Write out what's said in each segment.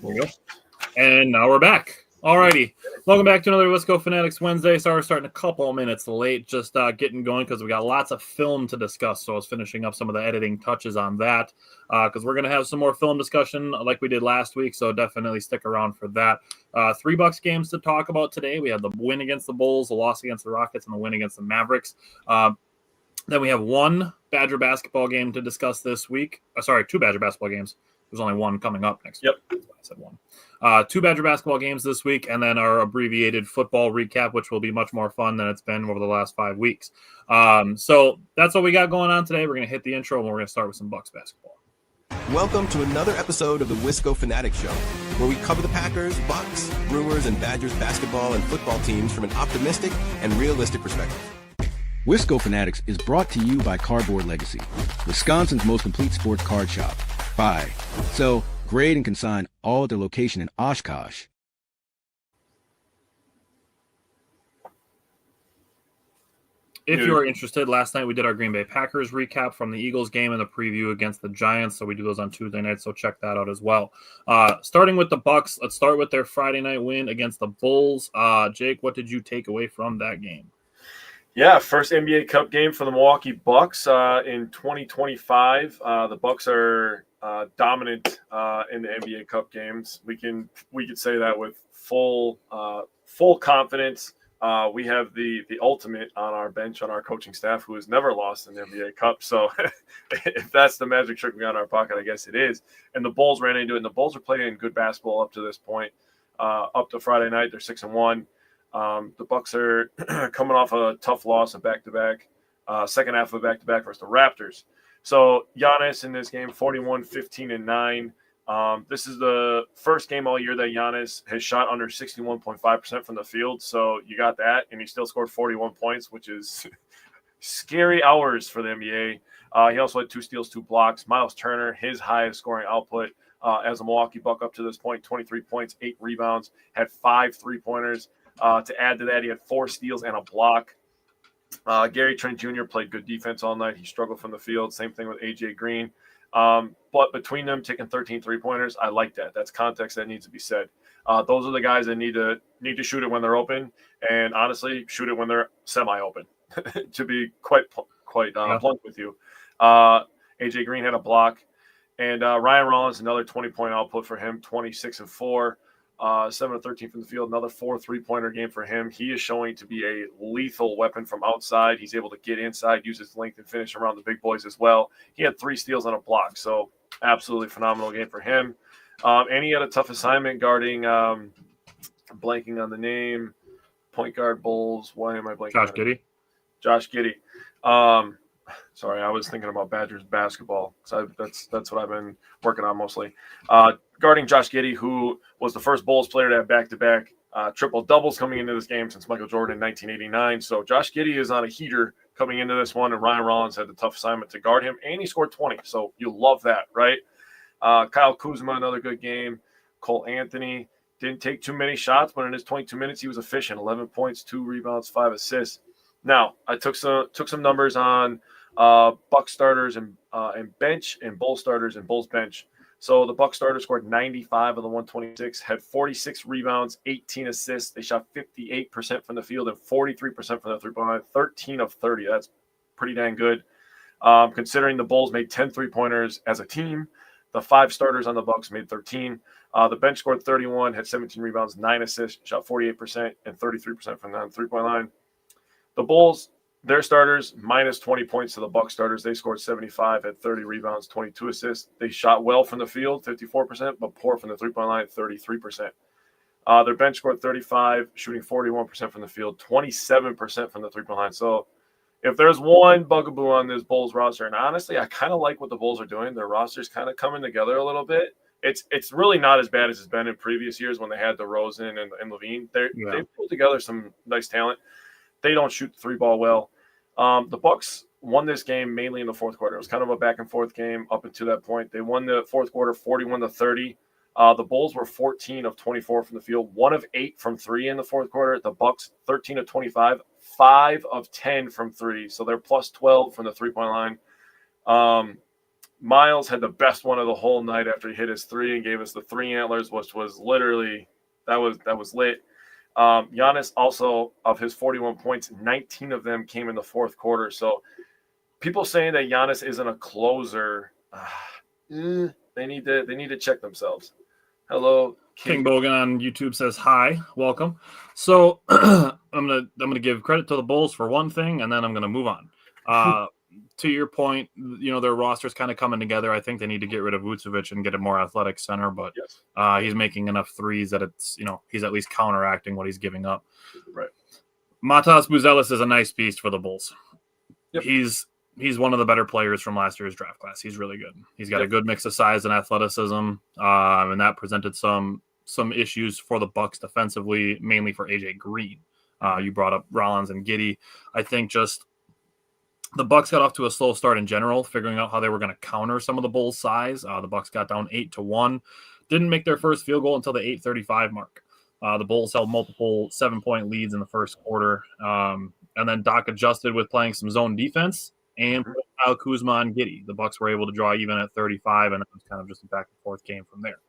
There we go. And now we're back. Alrighty. Welcome back to another Let's Go Fanatics Wednesday. Sorry we're starting a couple minutes late, just getting going because we got lots of film to discuss. So I was finishing up some of the editing touches on that because we're going to have some more film discussion like we did last week. So definitely stick around for that. 3 Bucks games to talk about today. We have the win against the Bulls, the loss against the Rockets, and the win against the Mavericks. Then we have one Badger basketball game to discuss this week. 2 Badger basketball games. There's only one coming up next week. Yep. I said one. 2 Badger basketball games this week, and then our abbreviated football recap, which will be much more fun than it's been over the last 5 weeks. So that's what we got going on today. We're going to hit the intro, and we're going to start with some Bucks basketball. Welcome to another episode of the Wisco Fanatics Show, where we cover the Packers, Bucks, Brewers, and Badgers basketball and football teams from an optimistic and realistic perspective. Wisco Fanatics is brought to you by Cardboard Legacy, Wisconsin's most complete sports card shop. Buy, sell, grade, and consign all at their location in Oshkosh. If you're interested, last night we did our Green Bay Packers recap from the Eagles game and the preview against the Giants. So we do those on Tuesday night, so check that out as well. Starting with the Bucks, let's start with their Friday night win against the Bulls. Jake, what did you take away from that game? Yeah, first NBA Cup game for the Milwaukee Bucks in 2025. The Bucks are dominant in the NBA Cup games. We could say that with full confidence. We have the ultimate on our bench, on our coaching staff, who has never lost in the NBA Cup. So if that's the magic trick we got in our pocket, I guess it is. And the Bulls ran into it. And the Bulls are playing good basketball up to this point. Up to Friday night, they're 6-1. The Bucks are coming off a tough loss, a back-to-back, second half of a back-to-back versus the Raptors. So Giannis in this game, 41, 15, and 9. This is the first game all year that Giannis has shot under 61.5% from the field. So you got that, and he still scored 41 points, which is scary hours for the NBA. He also had 2 steals, 2 blocks. Miles Turner, his highest scoring output as a Milwaukee Buck up to this point, 23 points, 8 rebounds, had 5 three-pointers. To add to that, he had 4 steals and a block. Gary Trent Jr. played good defense all night. He struggled from the field. Same thing with A.J. Green. But between them taking 13 three-pointers, I like that. That's context that needs to be said. Those are the guys that need to shoot it when they're open, and honestly, shoot it when they're semi-open. To be quite blunt with you, A.J. Green had a block, and Ryan Rollins, another 20-point output for him, 26 and 4. 7 of 13 from the field, another 4 three-pointer game for him. He is showing to be a lethal weapon from outside. He's able to get inside, use his length, and finish around the big boys as well. He had 3 steals and a block, so absolutely phenomenal game for him. And he had a tough assignment guarding, blanking on the name, point guard Bulls. Why am I blanking? Josh Giddey. Sorry, I was thinking about Badgers basketball. So that's what I've been working on mostly. Guarding Josh Giddey, who was the first Bulls player to have back-to-back triple-doubles coming into this game since Michael Jordan in 1989. So Josh Giddey is on a heater coming into this one, and Ryan Rollins had the tough assignment to guard him, and he scored 20. So you love that, right? Kyle Kuzma, another good game. Cole Anthony didn't take too many shots, but in his 22 minutes, he was efficient. 11 points, 2 rebounds, 5 assists. Now, I took some numbers on Buck starters and bench, and Bull starters and Bulls bench. So the Buck starters scored 95 of the 126, had 46 rebounds, 18 assists. They shot 58% from the field and 43% from the three-point line, 13 of 30. That's pretty dang good. Considering the Bulls made 10 three-pointers as a team, the 5 starters on the Bucks made 13. The bench scored 31, had 17 rebounds, 9 assists, shot 48% and 33% from the three-point line. The Bulls, their starters, minus 20 points to the Bucks starters. They scored 75, had 30 rebounds, 22 assists. They shot well from the field, 54%, but poor from the three-point line, 33%. Their bench scored 35, shooting 41% from the field, 27% from the three-point line. So if there's one bugaboo on this Bulls roster, and honestly, I kind of like what the Bulls are doing. Their roster's kind of coming together a little bit. It's really not as bad as it's been in previous years when they had DeRozan and Levine. They've put together some nice talent. They don't shoot the 3-ball well. The Bucks won this game mainly in the fourth quarter. It was kind of a back-and-forth game up until that point. They won the fourth quarter 41-30. The Bulls were 14 of 24 from the field, 1 of 8 from 3 in the fourth quarter. The Bucks 13 of 25, 5 of 10 from 3. So they're plus 12 from the three-point line. Miles had the best one of the whole night after he hit his three and gave us the three antlers, which was literally that was lit. Giannis also, of his 41 points, 19 of them came in the fourth quarter. So people saying that Giannis isn't a closer, they need to check themselves. Hello, King Bogan on YouTube says hi, welcome. So I'm gonna give credit to the Bulls for one thing, and then I'm gonna move on. To your point, their roster's kind of coming together. I think they need to get rid of Vucevic and get a more athletic center, but Yes. He's making enough threes that it's he's at least counteracting what he's giving up. Right. Matas Buzelis is a nice piece for the Bulls. Yep. He's one of the better players from last year's draft class. He's really good. He's got a good mix of size and athleticism, and that presented some issues for the Bucks defensively, mainly for AJ Green. You brought up Rollins and Giddey. I think just the Bucks got off to a slow start in general, figuring out how they were going to counter some of the Bulls' size. The Bucks got down 8-1, didn't make their first field goal until the 8:35 mark. The Bulls held multiple 7-point leads in the first quarter, and then Doc adjusted with playing some zone defense and put Kyle Kuzma on Giddey. The Bucks were able to draw even at 35, and it was kind of just a back and forth game from there.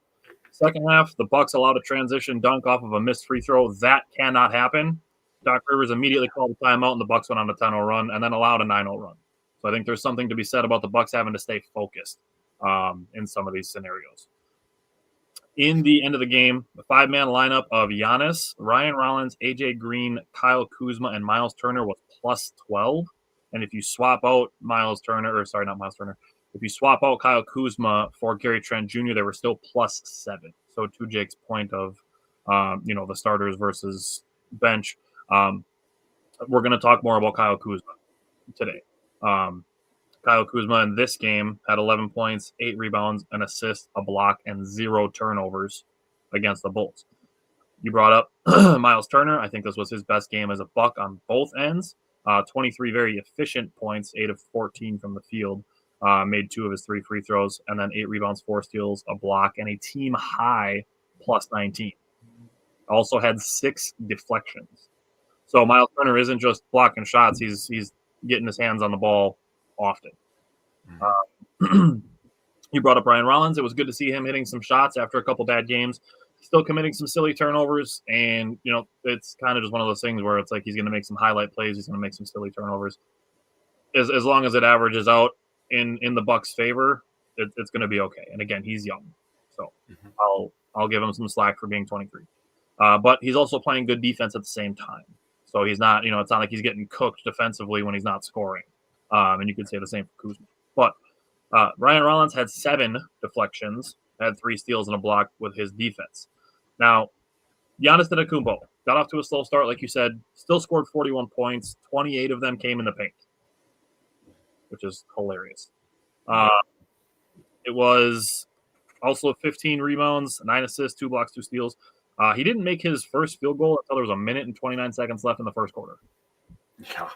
Second half, the Bucks allowed a transition dunk off of a missed free throw. That cannot happen. Doc Rivers immediately called a timeout, and the Bucks went on a 10-0 run and then allowed a 9-0 run. So I think there's something to be said about the Bucks having to stay focused in some of these scenarios. In the end of the game, the five-man lineup of Giannis, Ryan Rollins, AJ Green, Kyle Kuzma, and Miles Turner was plus 12. And if you swap out if you swap out Kyle Kuzma for Gary Trent Jr., they were still plus 7. So to Jake's point of, the starters versus bench. We're going to talk more about Kyle Kuzma today. Kyle Kuzma in this game had 11 points, 8 rebounds, an assist, a block, and 0 turnovers against the Bulls. You brought up Miles Turner. I think this was his best game as a Buck on both ends. 23 very efficient points, 8 of 14 from the field. Made 2 of his 3 free throws, and then 8 rebounds, 4 steals, a block, and a team high plus 19. Also had 6 deflections. So Miles Turner isn't just blocking shots; he's getting his hands on the ball often. You brought up Ryan Rollins. It was good to see him hitting some shots after a couple bad games. Still committing some silly turnovers, and it's kind of just one of those things where it's like he's going to make some highlight plays. He's going to make some silly turnovers. As long as it averages out in the Bucks' favor, it's going to be okay. And again, he's young, so I'll give him some slack for being 23. But he's also playing good defense at the same time. So he's not, it's not like he's getting cooked defensively when he's not scoring. And you could say the same for Kuzma. But Ryan Rollins had 7 deflections, had 3 steals and a block with his defense. Now, Giannis Antetokounmpo got off to a slow start, like you said, still scored 41 points. 28 of them came in the paint, which is hilarious. It was also 15 rebounds, 9 assists, 2 blocks, 2 steals. He didn't make his first field goal until there was 1 minute and 29 seconds left in the first quarter. Yeah.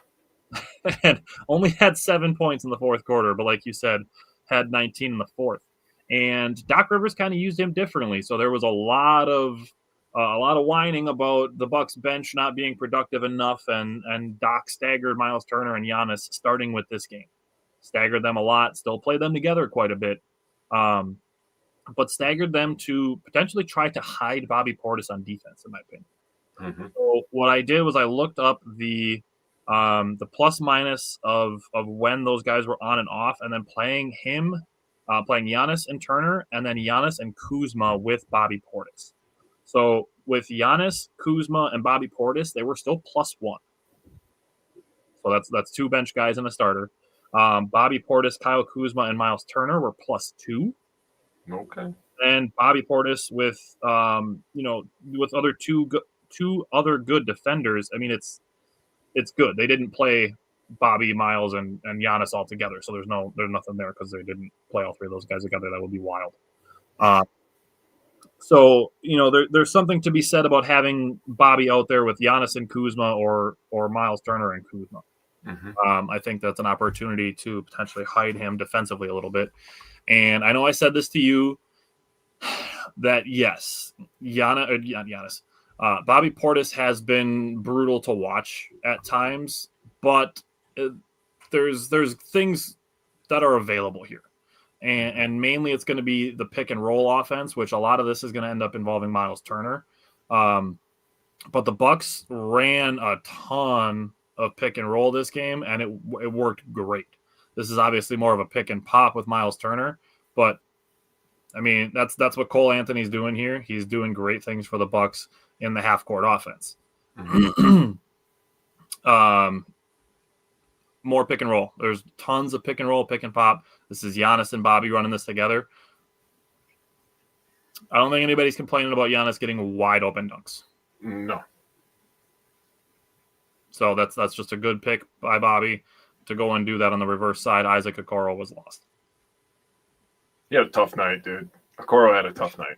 And only had 7 points in the fourth quarter, but like you said, had 19 in the fourth. And Doc Rivers kind of used him differently. So there was a lot of whining about the Bucks bench not being productive enough, and Doc staggered Miles Turner and Giannis starting with this game. Staggered them a lot, still played them together quite a bit. But staggered them to potentially try to hide Bobby Portis on defense, in my opinion. So what I did was I looked up the plus minus of when those guys were on and off, and then playing Giannis and Turner, and then Giannis and Kuzma with Bobby Portis. So with Giannis, Kuzma, and Bobby Portis, they were still plus 1. So that's 2 bench guys and a starter. Bobby Portis, Kyle Kuzma, and Miles Turner were plus 2. Okay. And Bobby Portis with with other two other good defenders. I mean, it's good. They didn't play Bobby, Miles, and Giannis all together, so there's nothing there because they didn't play all 3 of those guys together. That would be wild. So there's something to be said about having Bobby out there with Giannis and Kuzma or Miles Turner and Kuzma. I think that's an opportunity to potentially hide him defensively a little bit. And I know I said this to you that yes, Bobby Portis has been brutal to watch at times, but there's things that are available here. and mainly it's going to be the pick and roll offense, which a lot of this is going to end up involving Miles Turner. But the Bucks ran a ton of pick and roll this game, and it worked great. This is obviously more of a pick and pop with Miles Turner, but I mean that's what Cole Anthony's doing here. He's doing great things for the Bucks in the half court offense. More pick and roll. There's tons of pick and roll, pick and pop. This is Giannis and Bobby running this together. I don't think anybody's complaining about Giannis getting wide open dunks. No. So that's just a good pick by Bobby to go and do that on the reverse side. Isaac Okoro was lost. He had a tough night, dude. Okoro had a tough night.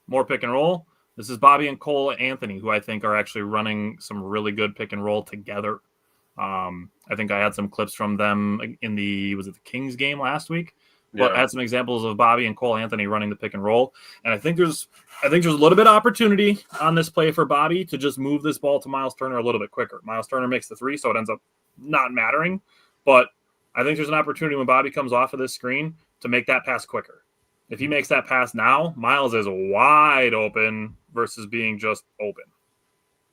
More pick and roll. This is Bobby and Cole Anthony, who I think are actually running some really good pick and roll together. I think I had some clips from them in the Kings game last week. But I had some examples of Bobby and Cole Anthony running the pick and roll. And I think there's a little bit of opportunity on this play for Bobby to just move this ball to Miles Turner a little bit quicker. Miles Turner makes the three, so it ends up not mattering. But I think there's an opportunity when Bobby comes off of this screen to make that pass quicker. If he makes that pass now, Miles is wide open versus being just open.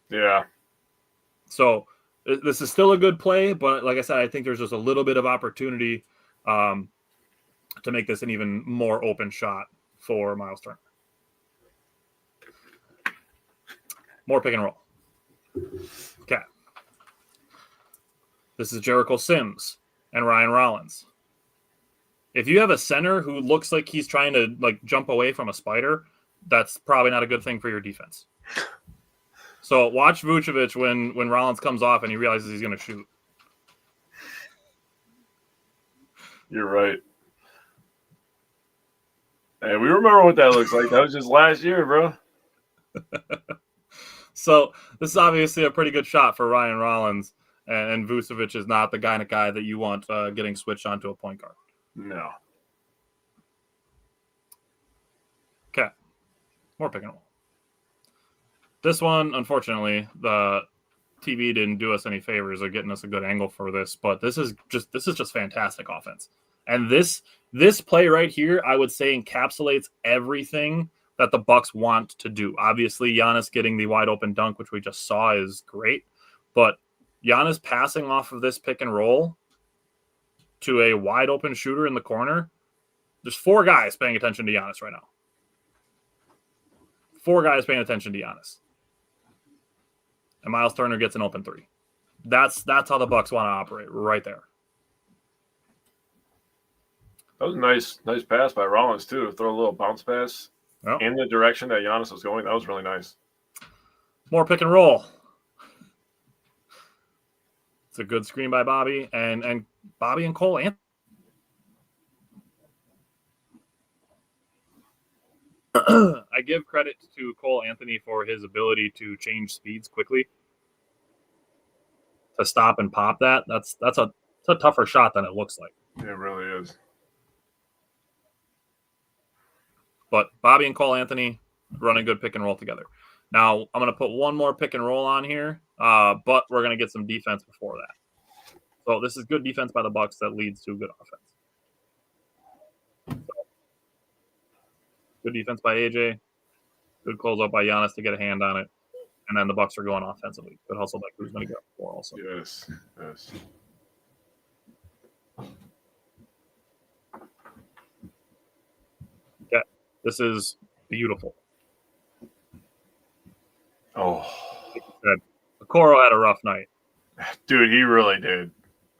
Yeah. So this is still a good play, but like I said, I think there's just a little bit of opportunity to make this an even more open shot for Miles Turner. More pick and roll. Okay. This is Jericho Sims and Ryan Rollins. If you have a center who looks like he's trying to jump away from a spider, that's probably not a good thing for your defense. So watch Vucevic when Rollins comes off and he realizes he's going to shoot. You're right. Hey, we remember what that looks like. That was just last year, bro. So this is obviously a pretty good shot for Ryan Rollins, and Vucevic is not the kind of guy that you want getting switched onto a point guard. No. Okay. More pick and roll. This one, unfortunately, the TV didn't do us any favors of getting us a good angle for this, but this is just fantastic offense. And this play right here, I would say, encapsulates everything that the Bucks want to do. Obviously, Giannis getting the wide open dunk, which we just saw, is great. But Giannis passing off of this pick and roll to a wide open shooter in the corner, there's 4 guys paying attention to Giannis right now. 4 guys paying attention to Giannis. And Miles Turner gets an open 3. That's how the Bucks want to operate right there. That was a nice pass by Rollins, too. Throw a little bounce pass in the direction that Giannis was going. That was really nice. More pick and roll. It's a good screen by Bobby and Bobby and Cole Anthony. I give credit to Cole Anthony for his ability to change speeds quickly. To stop and pop that. That's a tougher shot than it looks like. Yeah, it really is. But Bobby and Cole Anthony running good pick and roll together. Now, I'm going to put one more pick and roll on here, but we're going to get some defense before that. So this is good defense by the Bucks that leads to good offense. So, good defense by AJ. Good close up by Giannis to get a hand on it. And then the Bucks are going offensively. Good hustle by Kuzma to get 4 also. Yes. Okay. This is beautiful. Oh. Like you said, Okoro had a rough night. Dude, he really did.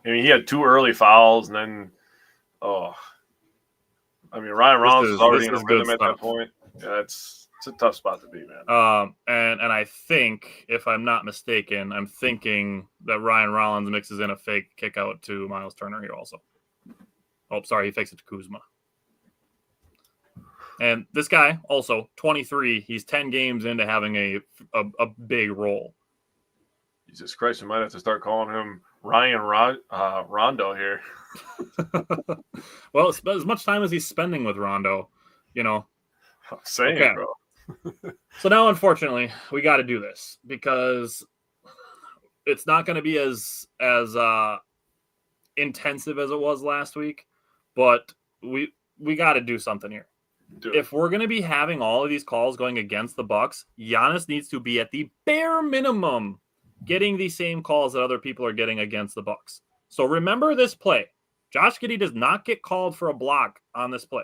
I mean, he had 2 early fouls, and then, Ryan Rollins was already in a rhythm at that point. Yeah, it's a tough spot to be, man. And I think, if I'm not mistaken, I'm thinking that Ryan Rollins mixes in a fake kick out to Miles Turner here also. Oh, sorry, he fakes it to Kuzma. And this guy, also 23, he's 10 games into having a big role. Jesus Christ, we might have to start calling him Ryan Rondo here. Well, as much time as he's spending with Rondo, I'm saying, okay. Bro. So now, unfortunately, we got to do this because it's not going to be as intensive as it was last week, but we got to do something here. If we're going to be having all of these calls going against the Bucks, Giannis needs to be at the bare minimum getting the same calls that other people are getting against the Bucks. So remember this play. Josh Giddey does not get called for a block on this play.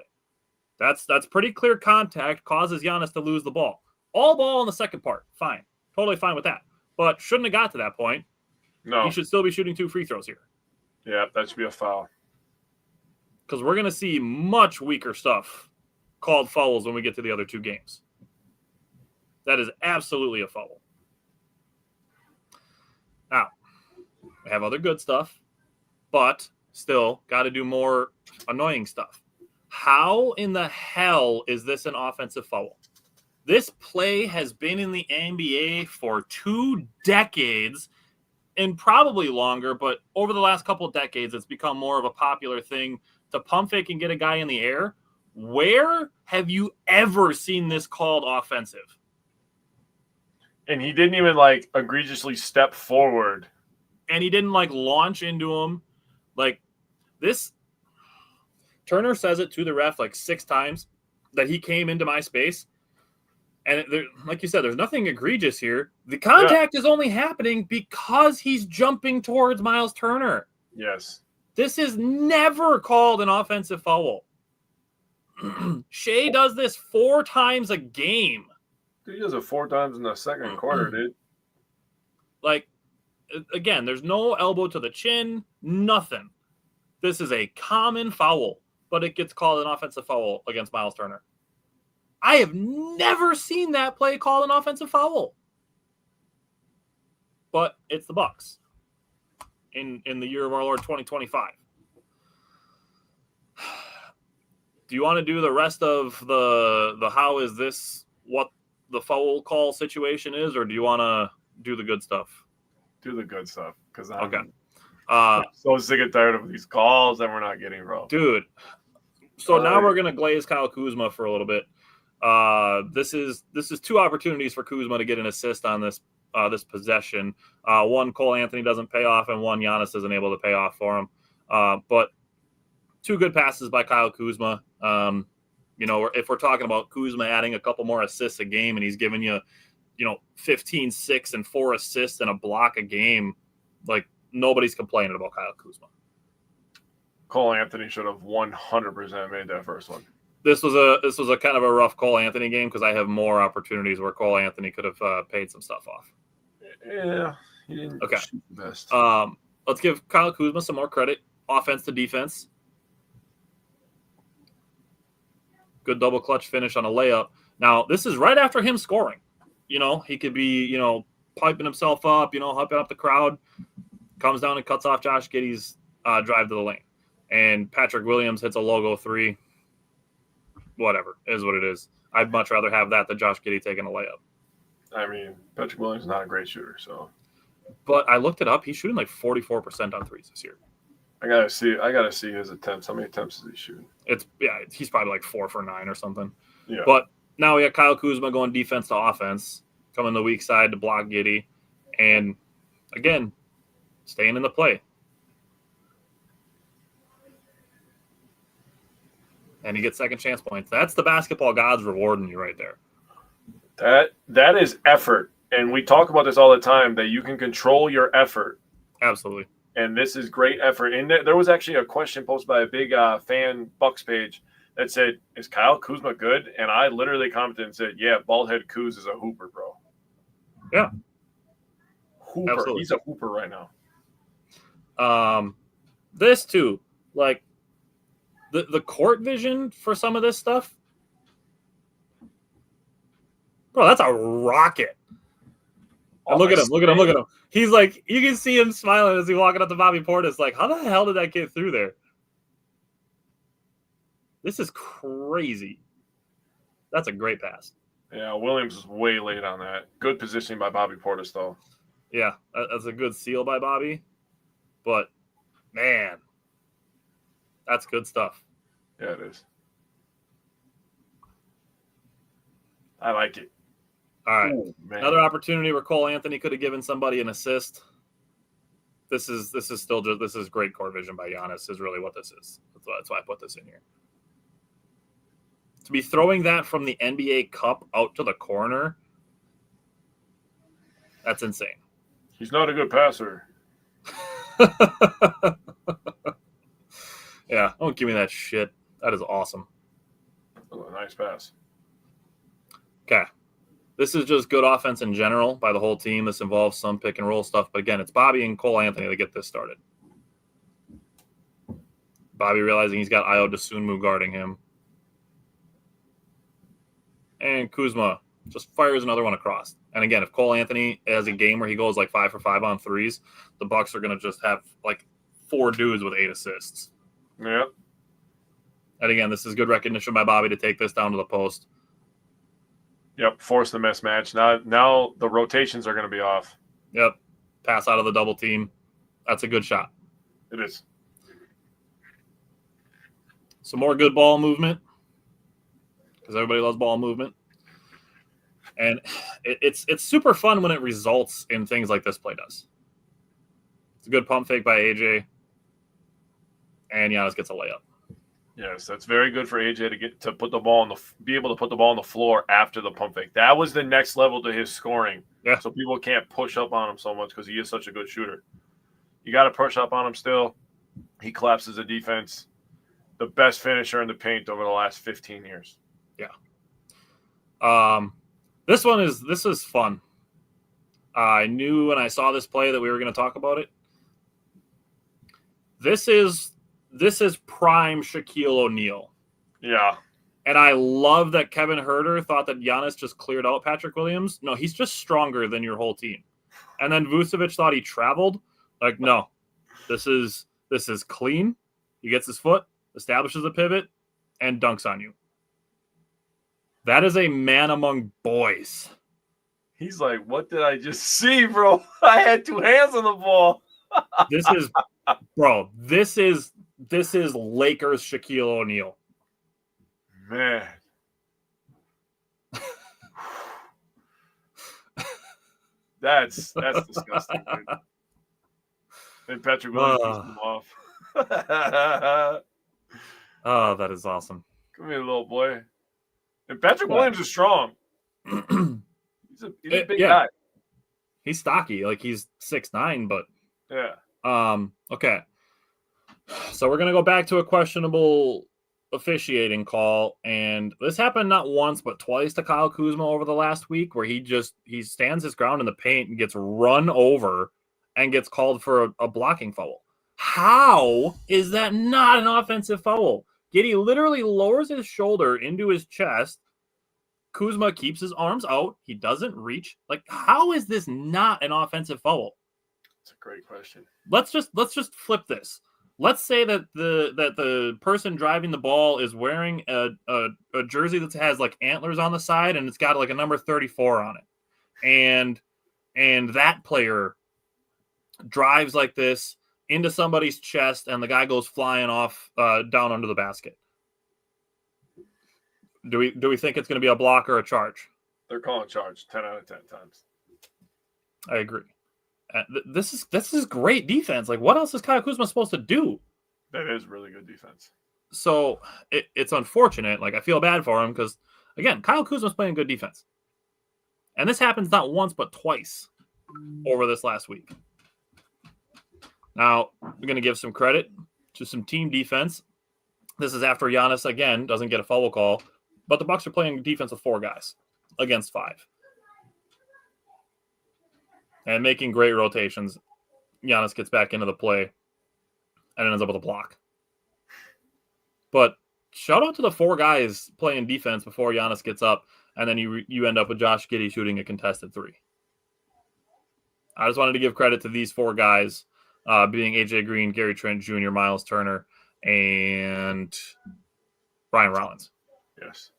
That's pretty clear contact, causes Giannis to lose the ball. All ball in the second part. Fine. Totally fine with that. But shouldn't have got to that point. No. He should still be shooting 2 free throws here. Yeah, that should be a foul. Because we're going to see much weaker stuff called fouls when we get to the other 2 games. That is absolutely a foul. Now, we have other good stuff, but still got to do more annoying stuff. How in the hell is this an offensive foul? This play has been in the NBA for 2 decades and probably longer, but over the last couple of decades, it's become more of a popular thing to pump fake and get a guy in the air. Where have you ever seen this called offensive? And he didn't even like egregiously step forward. And he didn't like launch into him. Like this, Turner says it to the ref like 6 times that he came into my space. And there, like you said, there's nothing egregious here. The contact is only happening because he's jumping towards Miles Turner. Yes. This is never called an offensive foul. Shea does this 4 times a game. He does it 4 times in the second quarter, dude. Like, again, there's no elbow to the chin, nothing. This is a common foul, but it gets called an offensive foul against Miles Turner. I have never seen that play called an offensive foul. But it's the Bucks in the year of our Lord 2025. Do you want to do the rest of the how is this what the foul call situation is, or do you want to do the good stuff? Do the good stuff, because Okay. I'm so sick and tired of these calls that we're not getting, bro. Dude. So now we're gonna glaze Kyle Kuzma for a little bit. This is 2 opportunities for Kuzma to get an assist on this possession. One Cole Anthony doesn't pay off, and one Giannis isn't able to pay off for him. But 2 good passes by Kyle Kuzma. If we're talking about Kuzma adding a couple more assists a game, and he's giving you, 15, 6, and 4 assists and a block a game, like nobody's complaining about Kyle Kuzma. Cole Anthony should have 100% made that first one. This was a kind of a rough Cole Anthony game because I have more opportunities where Cole Anthony could have paid some stuff off. Yeah, he didn't shoot the best. Let's give Kyle Kuzma some more credit. Offense to defense. Good double clutch finish on a layup. Now, this is right after him scoring. He could be, piping himself up, hyping up the crowd. Comes down and cuts off Josh Giddey's drive to the lane. And Patrick Williams hits a logo 3. Whatever, is what it is. I'd much rather have that than Josh Giddey taking a layup. I mean, Patrick Williams is not a great shooter, so. But I looked it up. He's shooting like 44% on threes this year. I gotta see his attempts. How many attempts is he shooting? He's probably like 4 for 9 or something. Yeah. But now we got Kyle Kuzma going defense to offense, coming the weak side to block Giddey, and again, staying in the play. And he gets second chance points. That's the basketball gods rewarding you right there. That is effort. And we talk about this all the time, that you can control your effort. Absolutely. And this is great effort. And there was actually a question posted by a big fan Bucks page that said, is Kyle Kuzma good? And I literally commented and said, yeah, Baldhead Kuz is a hooper, bro. Yeah. Hooper. Absolutely. He's a hooper right now. This too, like the court vision for some of this stuff. Bro, that's a rocket. And look at him. He's like, you can see him smiling as he's walking up to Bobby Portis. Like, how the hell did that get through there? This is crazy. That's a great pass. Yeah, Williams is way late on that. Good positioning by Bobby Portis, though. Yeah, that's a good seal by Bobby. But, man, that's good stuff. Yeah, it is. I like it. All right. Ooh, another opportunity where Cole Anthony could have given somebody an assist. this is still just this is great court vision by Giannis is really what this is. That's why I put this in here. To be throwing that from the NBA Cup out to the corner, that's insane. He's not a good passer. Yeah, don't give me that shit. That is awesome. Oh, nice pass. Okay. This is just good offense in general by the whole team. This involves some pick and roll stuff. But again, it's Bobby and Cole Anthony that get this started. Bobby realizing he's got Ayo Dosunmu guarding him. And Kuzma just fires another one across. And again, if Cole Anthony has a game where he goes like 5 for 5 on threes, the Bucks are going to just have like 4 dudes with 8 assists. Yeah. And again, this is good recognition by Bobby to take this down to the post. Yep, force the mismatch. Now the rotations are going to be off. Yep, pass out of the double team. That's a good shot. It is. Some more good ball movement because everybody loves ball movement. And it's super fun when it results in things like this play does. It's a good pump fake by AJ. And Giannis gets a layup. Yes, that's very good for AJ to put the ball be able to put the ball on the floor after the pump fake. That was the next level to his scoring. Yeah. So people can't push up on him so much because he is such a good shooter. You got to push up on him still. He collapses the defense. The best finisher in the paint over the last 15 years. Yeah. This is fun. I knew when I saw this play that we were going to talk about it. This is prime Shaquille O'Neal. Yeah. And I love that Kevin Huerter thought that Giannis just cleared out Patrick Williams. No, he's just stronger than your whole team. And then Vucevic thought he traveled. Like, no, this is clean. He gets his foot, establishes a pivot, and dunks on you. That is a man among boys. He's like, what did I just see, bro? I had 2 hands on the ball. This is Lakers Shaquille O'Neal. Man. That's disgusting, dude. And Patrick Williams pissed him off. Oh, that is awesome. Come here, little boy. And Patrick Williams is strong. He's a big guy. He's stocky. Like, he's 6'9", but yeah. Okay. So we're going to go back to a questionable officiating call, and this happened not once but twice to Kyle Kuzma over the last week, where he stands his ground in the paint and gets run over and gets called for a blocking foul. How is that not an offensive foul? Giddey literally lowers his shoulder into his chest. Kuzma keeps his arms out. He doesn't reach. Like, how is this not an offensive foul? That's a great question. Let's just flip this. Let's say that the person driving the ball is wearing a jersey that has like antlers on the side and it's got like a number 34 on it. And that player drives like this into somebody's chest and the guy goes flying off down under the basket. Do we think it's going to be a block or a charge? They're calling charge 10 out of 10 times. I agree. This is great defense. Like, what else is Kyle Kuzma supposed to do? That is really good defense. So it's unfortunate. Like, I feel bad for him because, again, Kyle Kuzma's playing good defense. And this happens not once but twice over this last week. Now, we're going to give some credit to some team defense. This is after Giannis, again, doesn't get a foul call. But the Bucks are playing defense with 4 guys against 5. And making great rotations. Giannis gets back into the play and ends up with a block. But shout out to the 4 guys playing defense before Giannis gets up, and then you end up with Josh Giddey shooting a contested 3. I just wanted to give credit to these 4 guys, being AJ Green, Gary Trent Jr., Miles Turner, and Ryan Rollins. Yes.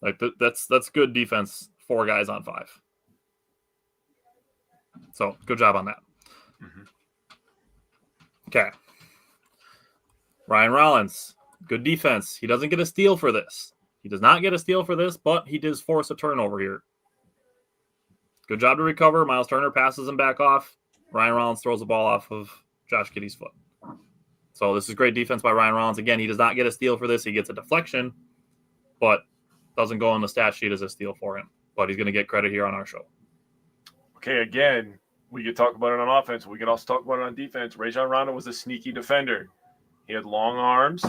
Like, that's good defense, 4 guys on 5. So, good job on that. Mm-hmm. Okay. Ryan Rollins, good defense. He doesn't get a steal for this. He does not get a steal for this, but he does force a turnover here. Good job to recover. Miles Turner passes him back off. Ryan Rollins throws the ball off of Josh Giddey's foot. So this is great defense by Ryan Rollins. Again, he does not get a steal for this. He gets a deflection, but doesn't go on the stat sheet as a steal for him. But he's going to get credit here on our show. Okay, again, we could talk about it on offense. We could also talk about it on defense. Rajon Rondo was a sneaky defender. He had long arms.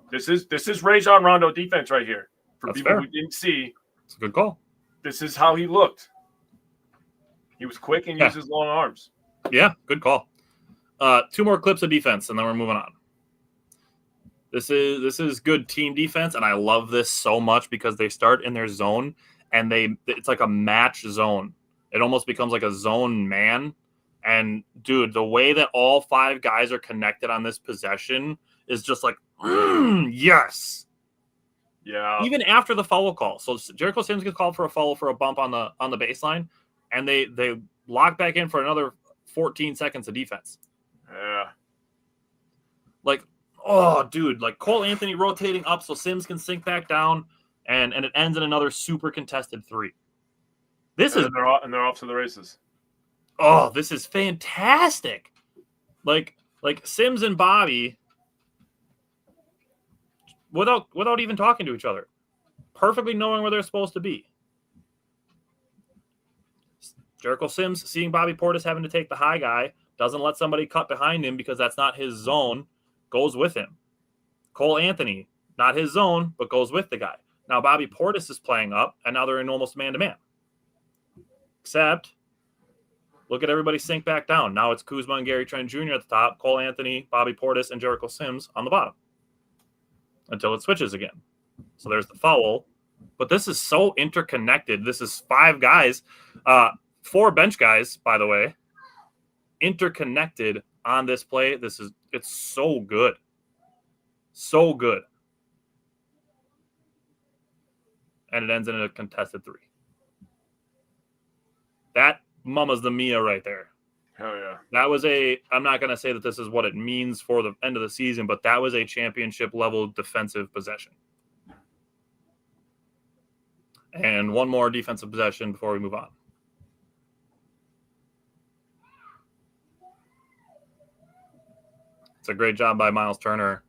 This is Rajon Rondo defense right here. For That's people fair. who didn't see, It's a good call. this is how he looked. He was quick and used his long arms. Yeah, good call. 2 more clips of defense, and then we're moving on. This is good team defense, and I love this so much because they start in their zone, and it's like a match zone. It almost becomes like a zone man. And, dude, the way that all 5 guys are connected on this possession is just like, yes. Yeah. Even after the foul call. So Jericho Sims gets called for a foul for a bump on the baseline, and they lock back in for another 14 seconds of defense. Yeah. Like, oh, dude, like Cole Anthony rotating up so Sims can sink back down, and it ends in another super contested 3. And they're off to the races. Oh, this is fantastic. Like Sims and Bobby, without even talking to each other, perfectly knowing where they're supposed to be. Jericho Sims seeing Bobby Portis having to take the high guy, doesn't let somebody cut behind him because that's not his zone, goes with him. Cole Anthony, not his zone, but goes with the guy. Now Bobby Portis is playing up, and now they're in almost man-to-man. Except, look at everybody sink back down. Now it's Kuzma and Gary Trent Jr. at the top, Cole Anthony, Bobby Portis, and Jericho Sims on the bottom until it switches again. So there's the foul. But this is so interconnected. This is 5 guys, 4 bench guys, by the way, interconnected on this play. It's so good. So good. And it ends in a contested 3. That mama's the Mia right there. Hell yeah. That was I'm not going to say that this is what it means for the end of the season, but that was a championship level defensive possession. And one more defensive possession before we move on. It's a great job by Miles Turner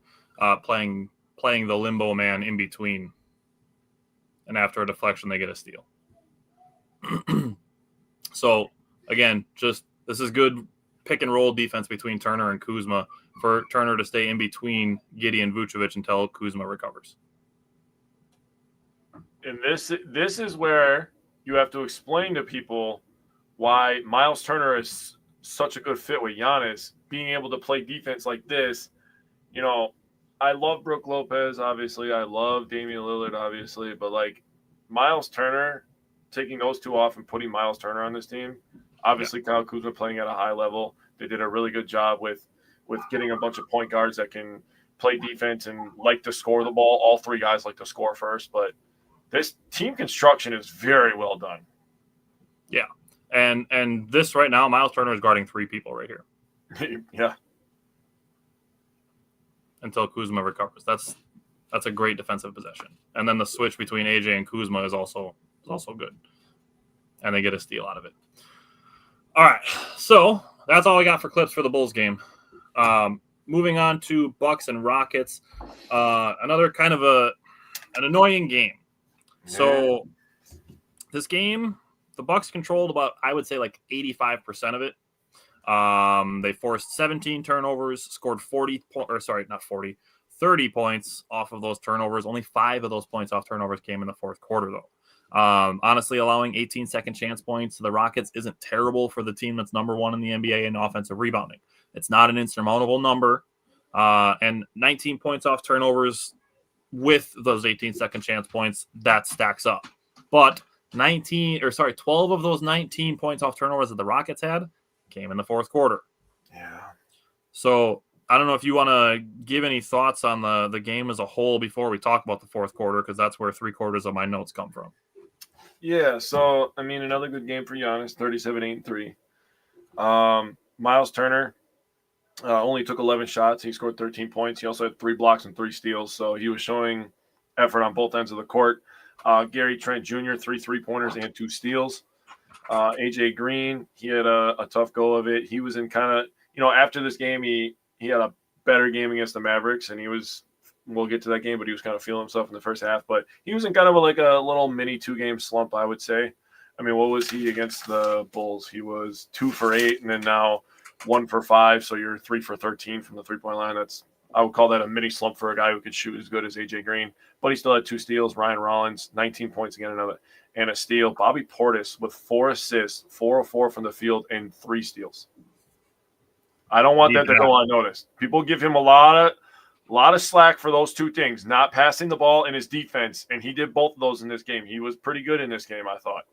playing the limbo man in between. And after a deflection, they get a steal. So, again, this is good pick and roll defense between Turner and Kuzma for Turner to stay in between Giddey and Vucevic until Kuzma recovers. And this is where you have to explain to people why Miles Turner is such a good fit with Giannis, being able to play defense like this. You know, I love Brook Lopez, obviously. I love Damian Lillard, obviously. But, like, Miles Turner, taking those 2 off and putting Miles Turner on this team, obviously Kyle Kuzma playing at a high level. They did a really good job with getting a bunch of point guards that can play defense and like to score the ball. All 3 guys like to score first. But this team construction is very well done. Yeah. And this right now, Miles Turner is guarding 3 people right here. Yeah. Until Kuzma recovers. That's a great defensive possession. And then the switch between AJ and Kuzma is also good. And they get a steal out of it. All right. So that's all I got for clips for the Bulls game. Moving on to Bucks and Rockets. Another kind of an annoying game. So this game, the Bucks controlled about, I would say, like 85% of it. They forced 17 turnovers, scored 30 points off of those turnovers. Only 5 of those points off turnovers came in the fourth quarter, though. Honestly, allowing 18 second chance points to the Rockets isn't terrible for the team that's number 1 in the NBA in offensive rebounding. It's not an insurmountable number. And 19 points off turnovers with those 18 second chance points, that stacks up. But 12 of those 19 points off turnovers that the Rockets had came in the fourth quarter. Yeah. So I don't know if you want to give any thoughts on the game as a whole before we talk about the fourth quarter, because that's where 3/4 of my notes come from. Yeah, so, I mean, another good game for Giannis, 37-8-3. Miles Turner only took 11 shots. He scored 13 points. He also had 3 blocks and 3 steals, so he was showing effort on both ends of the court. Gary Trent Jr., 3 3-pointers and 2 steals. AJ Green, he had a tough go of it. He was in kind of, after this game, he had a better game against the Mavericks, and we'll get to that game, but he was kind of feeling himself in the first half. But he was in kind of a little mini 2-game slump, I would say. I mean, what was he against the Bulls? He was 2 for 8, and then now 1 for 5. So you're 3 for 13 from the 3-point line. I would call that a mini slump for a guy who could shoot as good as AJ Green. But he still had 2 steals. Ryan Rollins, 19 points again, and a steal. Bobby Portis with 4 assists, 4 of 4 from the field, and 3 steals. I don't want that to go unnoticed. People give him a lot of slack for those 2 things, not passing the ball and his defense, and he did both of those in this game. He was pretty good in this game, I thought.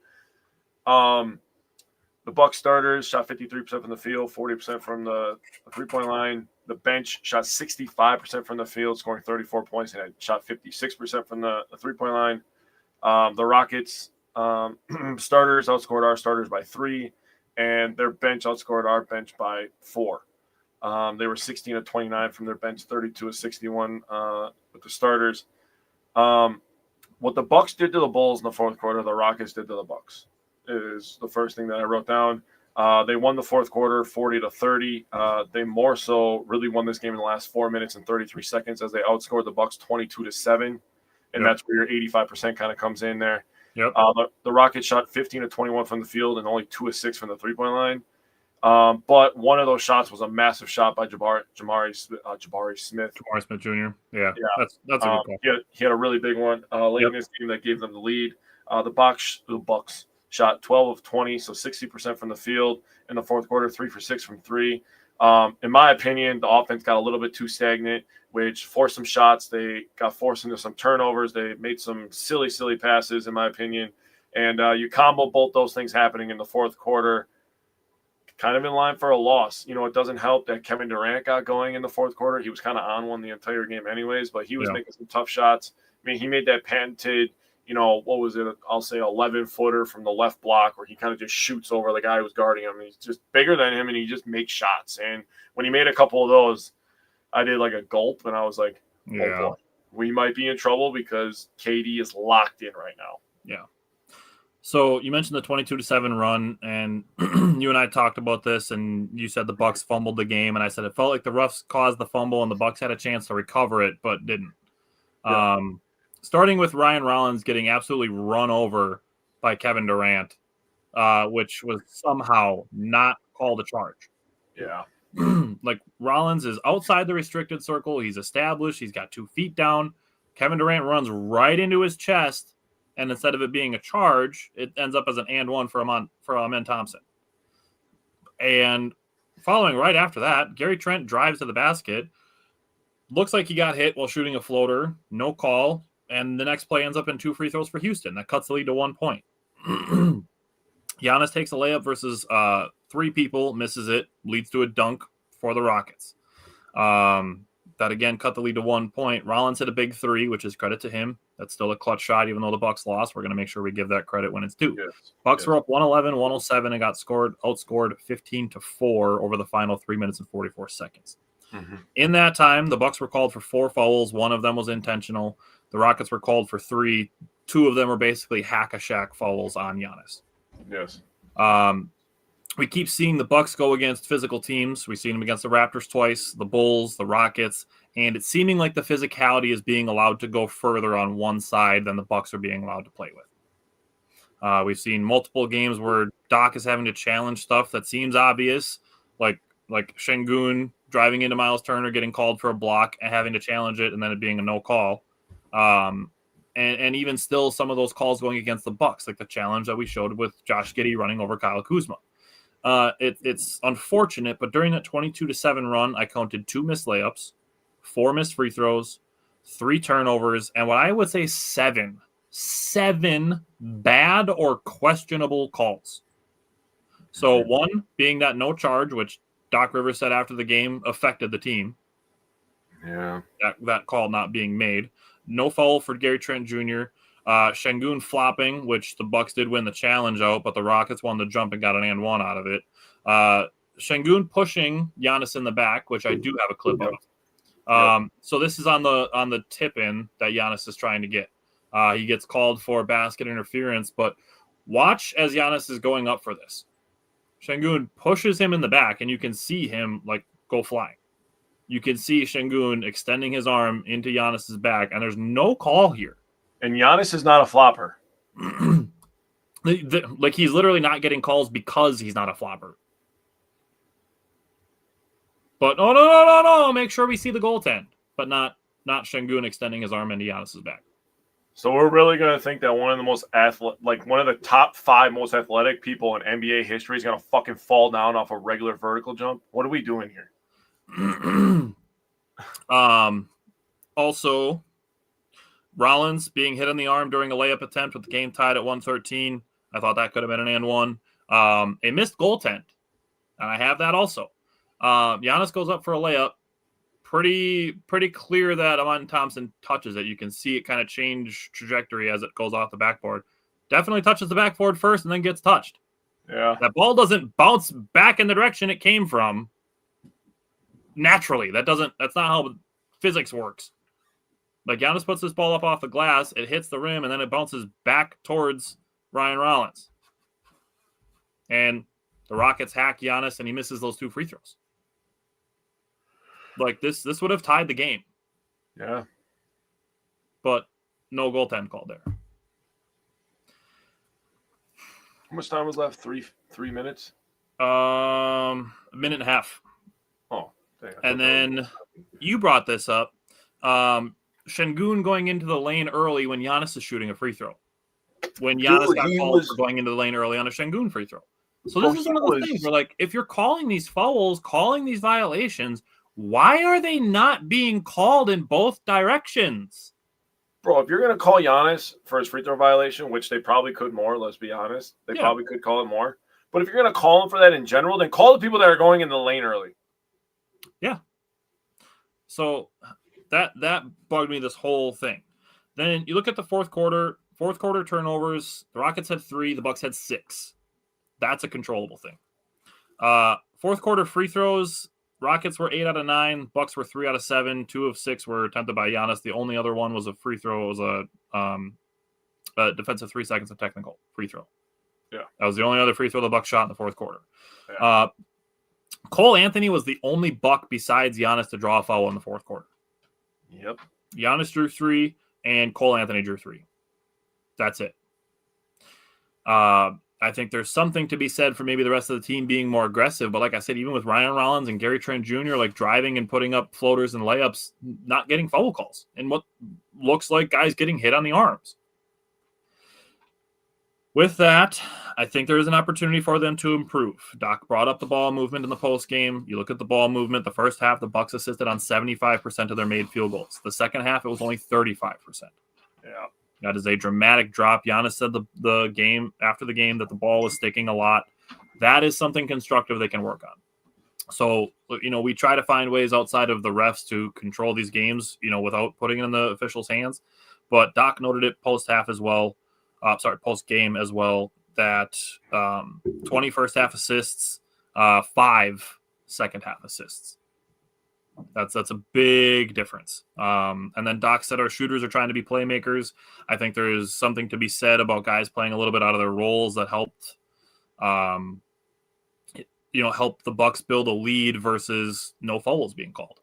The Bucks starters shot 53% from the field, 40% from the 3-point line. The bench shot 65% from the field, scoring 34 points, and shot 56% from the 3-point line. The Rockets starters outscored our starters by 3, and their bench outscored our bench by 4. They were 16 of 29 from their bench, 32 of 61 with the starters. What the Bucks did to the Bulls in the fourth quarter, the Rockets did to the Bucks, is the first thing that I wrote down. They won the fourth quarter 40-30. They more so really won this game in the last 4 minutes and 33 seconds as they outscored the Bucks 22-7. And that's where your 85% kind of comes in there. Yep. The Rockets shot 15 of 21 from the field and only 2 of 6 from the 3-point line. But one of those shots was a massive shot by Jabari Smith. Jabari Smith Jr. Yeah. That's a good call. He had a really big one late in this game that gave them the lead. The Bucks shot 12 of 20, so 60% from the field in the fourth quarter, 3 for 6 from 3. In my opinion, the offense got a little bit too stagnant, which forced some shots. They got forced into some turnovers. They made some silly passes, in my opinion. And you combo both those things happening in the fourth quarter, kind of in line for a loss. It doesn't help that Kevin Durant got going in the fourth quarter. He was kind of on one the entire game anyways, but he was making some tough shots. I mean, he made that patented, what was it? I'll say 11-footer from the left block where he kind of just shoots over the guy who's guarding him. He's just bigger than him, and he just makes shots. And when he made a couple of those, I did like a gulp, and I was like, oh boy, we might be in trouble because KD is locked in right now. Yeah. So you mentioned the 22-7 run, and you and I talked about this, and you said the Bucks fumbled the game, and I said it felt like the refs caused the fumble, and the Bucks had a chance to recover it, but didn't. Yeah. Starting with Ryan Rollins getting absolutely run over by Kevin Durant, which was somehow not called a charge. Yeah. Like, Rollins is outside the restricted circle. He's established. He's got 2 feet down. Kevin Durant runs right into his chest, and instead of it being a charge, it ends up as an and one for Amen Thompson. And following right after that, Gary Trent drives to the basket. Looks like he got hit while shooting a floater. No call. And the next play ends up in 2 free throws for Houston. That cuts the lead to 1 point. Giannis takes a layup versus 3 people, misses it, leads to a dunk for the Rockets. That again cut the lead to 1 point. Rollins hit a big 3, which is credit to him. That's still a clutch shot, even though the Bucks lost. We're going to make sure we give that credit when it's due. Yes. Bucks were up 111-107 and got outscored 15-4 over the final 3 minutes and 44 seconds. Mm-hmm. In that time, the Bucks were called for 4 fouls. 1 of them was intentional. The Rockets were called for 3. 2 of them were basically hack-a-shack fouls on Giannis. Yes. We keep seeing the Bucks go against physical teams. We've seen them against the Raptors twice, the Bulls, the Rockets, and it's seeming like the physicality is being allowed to go further on one side than the Bucks are being allowed to play with. We've seen multiple games where Doc is having to challenge stuff that seems obvious, like Şengün driving into Miles Turner, getting called for a block and having to challenge it, and then it being a no call. And even still, some of those calls going against the Bucks, like the challenge that we showed with Josh Giddey running over Kyle Kuzma. It's unfortunate, but during that 22-7 run, I counted 2 missed layups, 4 missed free throws, 3 turnovers, and what I would say 7 bad or questionable calls. So 1 being that no charge, which Doc Rivers said after the game affected the team. Yeah. That call not being made. No foul for Gary Trent Jr. Şengün flopping, which the Bucks did win the challenge out, but the Rockets won the jump and got an and one out of it. Şengün pushing Giannis in the back, which I do have a clip of. So this is on the tip in that Giannis is trying to get. He gets called for basket interference, but Watch as Giannis is going up for this. Şengün pushes him in the back, and you can see him like go flying. You can see Şengün extending his arm into Giannis's back, and there's no call here. And Giannis is not a flopper. Like he's literally not getting calls because he's not a flopper. But no. Make sure we see the goaltend, but not Şengün extending his arm into Giannis's back. So we're really going to think that one of the most one of the top 5 most athletic people in NBA history is going to fucking fall down off a regular vertical jump? What are we doing here? Also, Rollins being hit on the arm during a layup attempt with the game tied at 113. I thought that could have been an and one. A missed goaltend, and I have that also. Giannis goes up for a layup. Pretty clear that Amon Thompson touches it. You can see it kind of change trajectory as it goes off the backboard. Definitely touches the backboard first and then gets touched. Yeah. That ball doesn't bounce back in the direction it came from naturally. That's not how physics works. Like Giannis puts this ball up off the glass, it hits the rim, and then it bounces back towards Ryan Rollins. And the Rockets hack Giannis, and he misses those 2 free throws. Like this would have tied the game. Yeah. But no goaltend called there. How much time was left? 3 minutes? A minute and a half. Oh, dang, and then you brought this up. Şengün going into the lane early when Giannis is shooting a free throw. When Giannis got called for going into the lane early on a Şengün free throw. So this is one of those things where, like, if you're calling these fouls, calling these violations, why are they not being called in both directions? Bro, if you're going to call Giannis for his free throw violation, which they probably could more, let's be honest. They probably could call it more. But if you're going to call him for that in general, then call the people that are going in the lane early. Yeah. So that bugged me this whole thing. Then you look at the fourth quarter turnovers. The Rockets had 3. The Bucks had 6. That's a controllable thing. Fourth quarter free throws. Rockets were 8 out of 9. Bucks were 3 out of 7. 2 of 6 were attempted by Giannis. The only other one was a free throw. It was a defensive 3 seconds of technical free throw. Yeah, that was the only other free throw the Bucks shot in the fourth quarter. Yeah. Cole Anthony was the only Buck besides Giannis to draw a foul in the fourth quarter. Yep. Giannis drew 3, and Cole Anthony drew 3. That's it. I think there's something to be said for maybe the rest of the team being more aggressive. But like I said, even with Ryan Rollins and Gary Trent Jr., like driving and putting up floaters and layups, not getting foul calls, and what looks like guys getting hit on the arms. With that, I think there is an opportunity for them to improve. Doc brought up the ball movement in the post game. You look at the ball movement. The first half, the Bucks assisted on 75% of their made field goals. The second half, it was only 35%. Yeah. That is a dramatic drop. Giannis said the game after the game that the ball was sticking a lot. That is something constructive they can work on. So, we try to find ways outside of the refs to control these games, without putting it in the officials' hands. But Doc noted it post game as well, that 20 first half assists, 5 second half assists. That's a big difference. And then Doc said our shooters are trying to be playmakers. I think there is something to be said about guys playing a little bit out of their roles that helped, help the Bucks build a lead versus no fouls being called.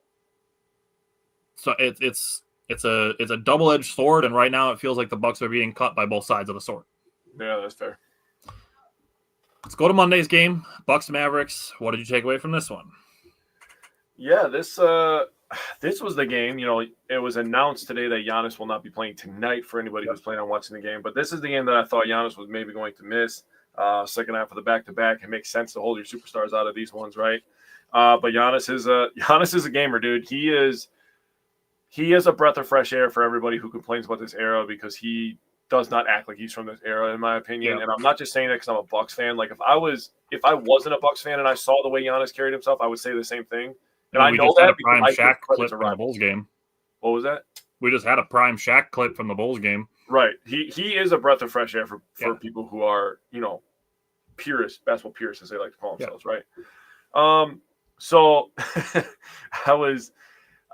So it's a double-edged sword, and right now it feels like the Bucks are being cut by both sides of the sword. Yeah, that's fair. Let's go to Monday's game. Bucks Mavericks. What did you take away from this one? Yeah, this was the game. It was announced today that Giannis will not be playing tonight for anybody who's planning on watching the game. But this is the game that I thought Giannis was maybe going to miss. Second half of the back-to-back. It makes sense to hold your superstars out of these ones, right? But Giannis is a gamer, dude. He is a breath of fresh air for everybody who complains about this era, because he does not act like he's from this era, in my opinion. Yeah. And I'm not just saying that because I'm a Bucks fan. Like if I wasn't a Bucks fan and I saw the way Giannis carried himself, I would say the same thing. And I know that because I Shaq clip from the Bulls game. What was that? We just had a prime Shaq clip from the Bulls game. Right. He is a breath of fresh air for people who are, purists, basketball purists, as they like to call themselves, right? So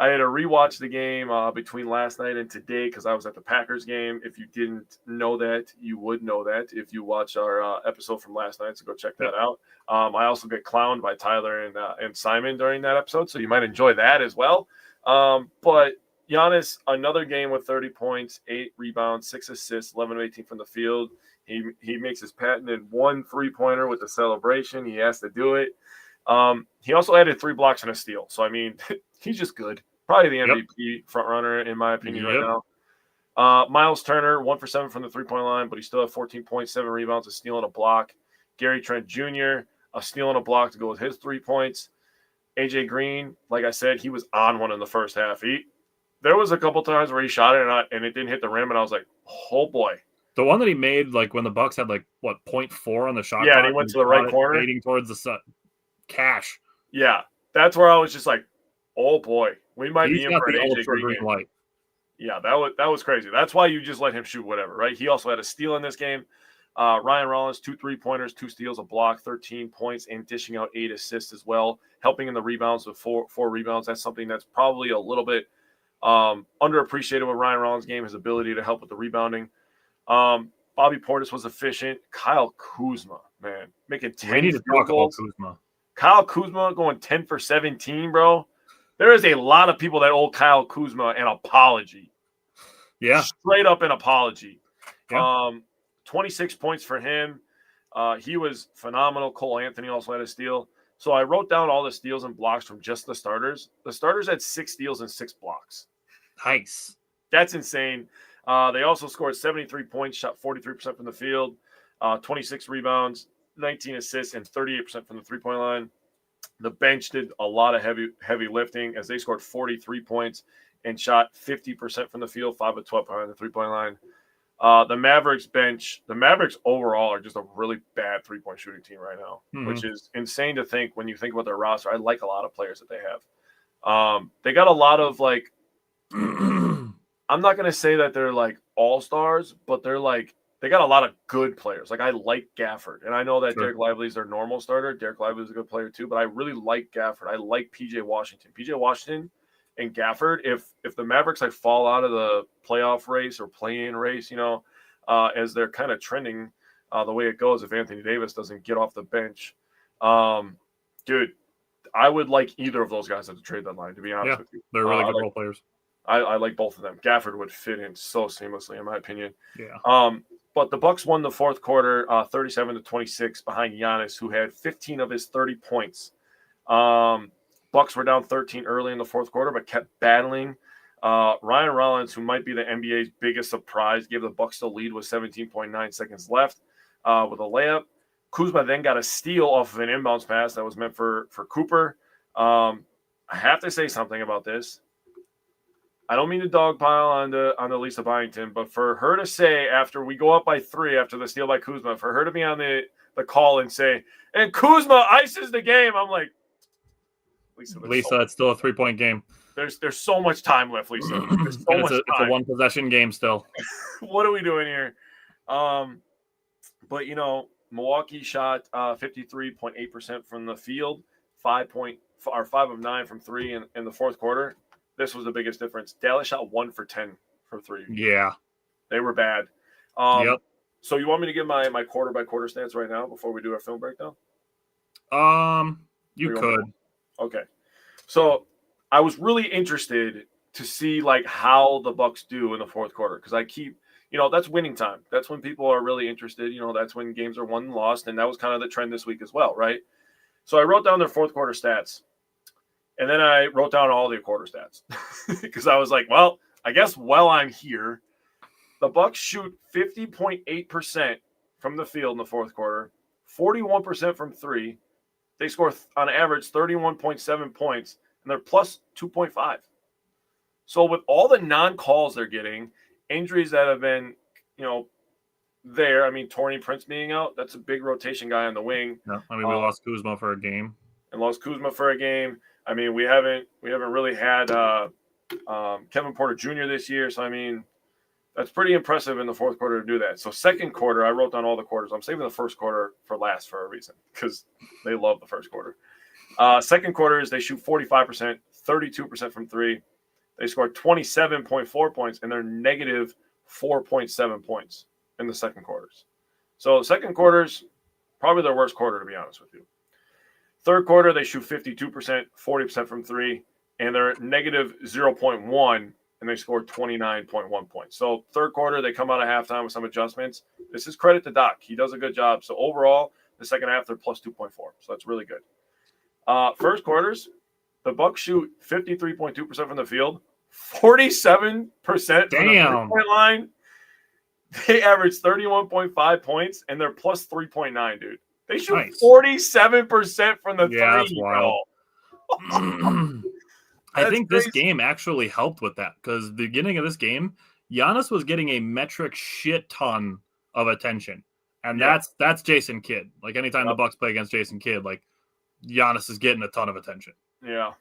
I had to rewatch the game between last night and today because I was at the Packers game. If you didn't know that, you would know that if you watch our episode from last night. So go check that out. I also get clowned by Tyler and Simon during that episode, so you might enjoy that as well. But Giannis, another game with 30 points, 8 rebounds, 6 assists, 11 of 18 from the field. He makes his patented 1 3-pointer with the celebration. He has to do it. He also added 3 blocks and a steal. So, I mean, he's just good. Probably the MVP front runner, in my opinion, right now. Miles Turner, 1 for 7 from the 3-point line, but he still had 14 points, 7 rebounds, a steal and a block. Gary Trent Jr., a steal and a block to go with his 3 points. AJ Green, like I said, he was on one in the first half. There was a couple times where he shot it and it didn't hit the rim, and I was like, oh, boy. The one that he made, like when the Bucks had 0.4 on the shot. Yeah, and he went to the right corner, fading towards the cash. Yeah, that's where I was just like, oh boy, we might be in for an AJ Green game. Light. Yeah, that was crazy. That's why you just let him shoot whatever, right? He also had a steal in this game. Ryan Rollins, 2 3-pointers, 2 steals, a block, 13 points, and dishing out 8 assists as well, helping in the rebounds with 4 rebounds. That's something that's probably a little bit underappreciated with Ryan Rollins' game, his ability to help with the rebounding. Bobby Portis was efficient. Kyle Kuzma, man, making 10 We need to talk about Kuzma. Kyle Kuzma going 10 for 17, bro. There is a lot of people that owe Kyle Kuzma an apology. Yeah. Straight up an apology. Yeah. 26 points for him. He was phenomenal. Cole Anthony also had a steal. So I wrote down all the steals and blocks from just the starters. The starters had 6 steals and 6 blocks. Nice. That's insane. They also scored 73 points, shot 43% from the field, 26 rebounds, 19 assists, and 38% from the 3-point line. The bench did a lot of heavy lifting as they scored 43 points and shot 50% from the field, 5 of 12 behind the 3-point line. The Mavericks bench, the Mavericks overall are just a really bad 3-point shooting team right now, which is insane to think when you think about their roster. I like a lot of players that they have. They got a lot of I'm not going to say that they're all-stars, but they got a lot of good players. I like Gafford, and I know that Derek Lively's their normal starter. Derek Lively's a good player too, but I really like Gafford. I like PJ Washington. PJ Washington and Gafford, if the Mavericks fall out of the playoff race or play-in race, as they're kind of trending the way it goes, if Anthony Davis doesn't get off the bench, dude, I would like either of those guys at the trade deadline, to be honest with you. They're really good role players. I like both of them. Gafford would fit in so seamlessly, in my opinion. Yeah. But the Bucks won the fourth quarter, 37-26, behind Giannis, who had 15 of his 30 points. Bucks were down 13 early in the fourth quarter, but kept battling. Ryan Rollins, who might be the NBA's biggest surprise, gave the Bucks the lead with 17.9 seconds left with a layup. Kuzma then got a steal off of an inbounds pass that was meant for Cooper. I have to say something about this. I don't mean to dogpile on the Lisa Byington, but for her to say after we go up by 3 after the steal by Kuzma, for her to be on the call and say, and Kuzma ices the game, I'm like, Lisa, it's still a 3-point game. There's so much time left, Lisa. There's so much time. It's a 1-possession game still. What are we doing here? But Milwaukee shot 53.8% from the field, 5 of 9 from 3 in the fourth quarter. This was the biggest difference. Dallas shot 1 for 10 from 3. Yeah. They were bad. Yep. So you want me to give my quarter-by-quarter stats right now before we do our film breakdown? You could. Okay. So I was really interested to see how the Bucks do in the fourth quarter because I keep that's winning time. That's when people are really interested. That's when games are won and lost, and that was kind of the trend this week as well, right? So I wrote down their fourth quarter stats. And then I wrote down all the quarter stats because I was like, well, I guess while I'm here, the Bucks shoot 50.8% from the field in the fourth quarter, 41% from 3. They score on average 31.7 points, and they're plus 2.5. So with all the non-calls they're getting, injuries that have been, there. I mean, Taurean Prince being out, that's a big rotation guy on the wing. No, we lost Kuzma for a game. I mean, we haven't really had Kevin Porter Jr. this year, so I mean, that's pretty impressive in the fourth quarter to do that. So second quarter, I wrote down all the quarters. I'm saving the first quarter for last for a reason because they love the first quarter. Second quarter is they shoot 45%, 32% from 3, They scored 27.4 points, and they're negative 4.7 points in the second quarters. So second quarters, probably their worst quarter, to be honest with you. Third quarter, they shoot 52%, 40% from three, and they're negative 0.1, and they scored 29.1 points. So third quarter, they come out of halftime with some adjustments. This is credit to Doc. He does a good job. So overall, the second half, they're plus 2.4. So that's really good. First quarters, the Bucks shoot 53.2% from the field, 47% from the three-point line. They average 31.5 points, and they're plus 3.9, dude. They shoot 47% from the three. That's wild. I think crazy. this game actually helped with that because the beginning of this game, Giannis was getting a metric shit ton of attention, and that's Jason Kidd. Like anytime the Bucks play against Jason Kidd, like Giannis is getting a ton of attention. Yeah.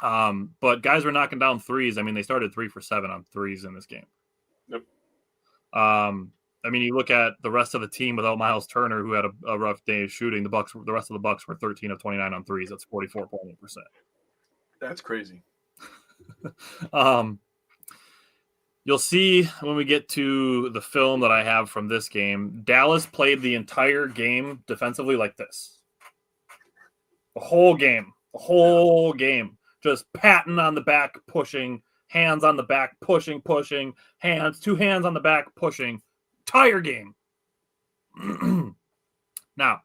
But guys were knocking down threes. I mean, they started 3 for 7 on threes in this game. Yep. I mean, you look at the rest of the team without Miles Turner, who had a rough day of shooting. The rest of the Bucks were 13 of 29 on threes. That's 44.8%. That's crazy. You'll see when we get to the film that I have from this game, Dallas played the entire game defensively like this. The whole game. Just patting on the back, pushing, hands on the back, pushing, hands, 2 hands on the back, pushing. Entire game. Now,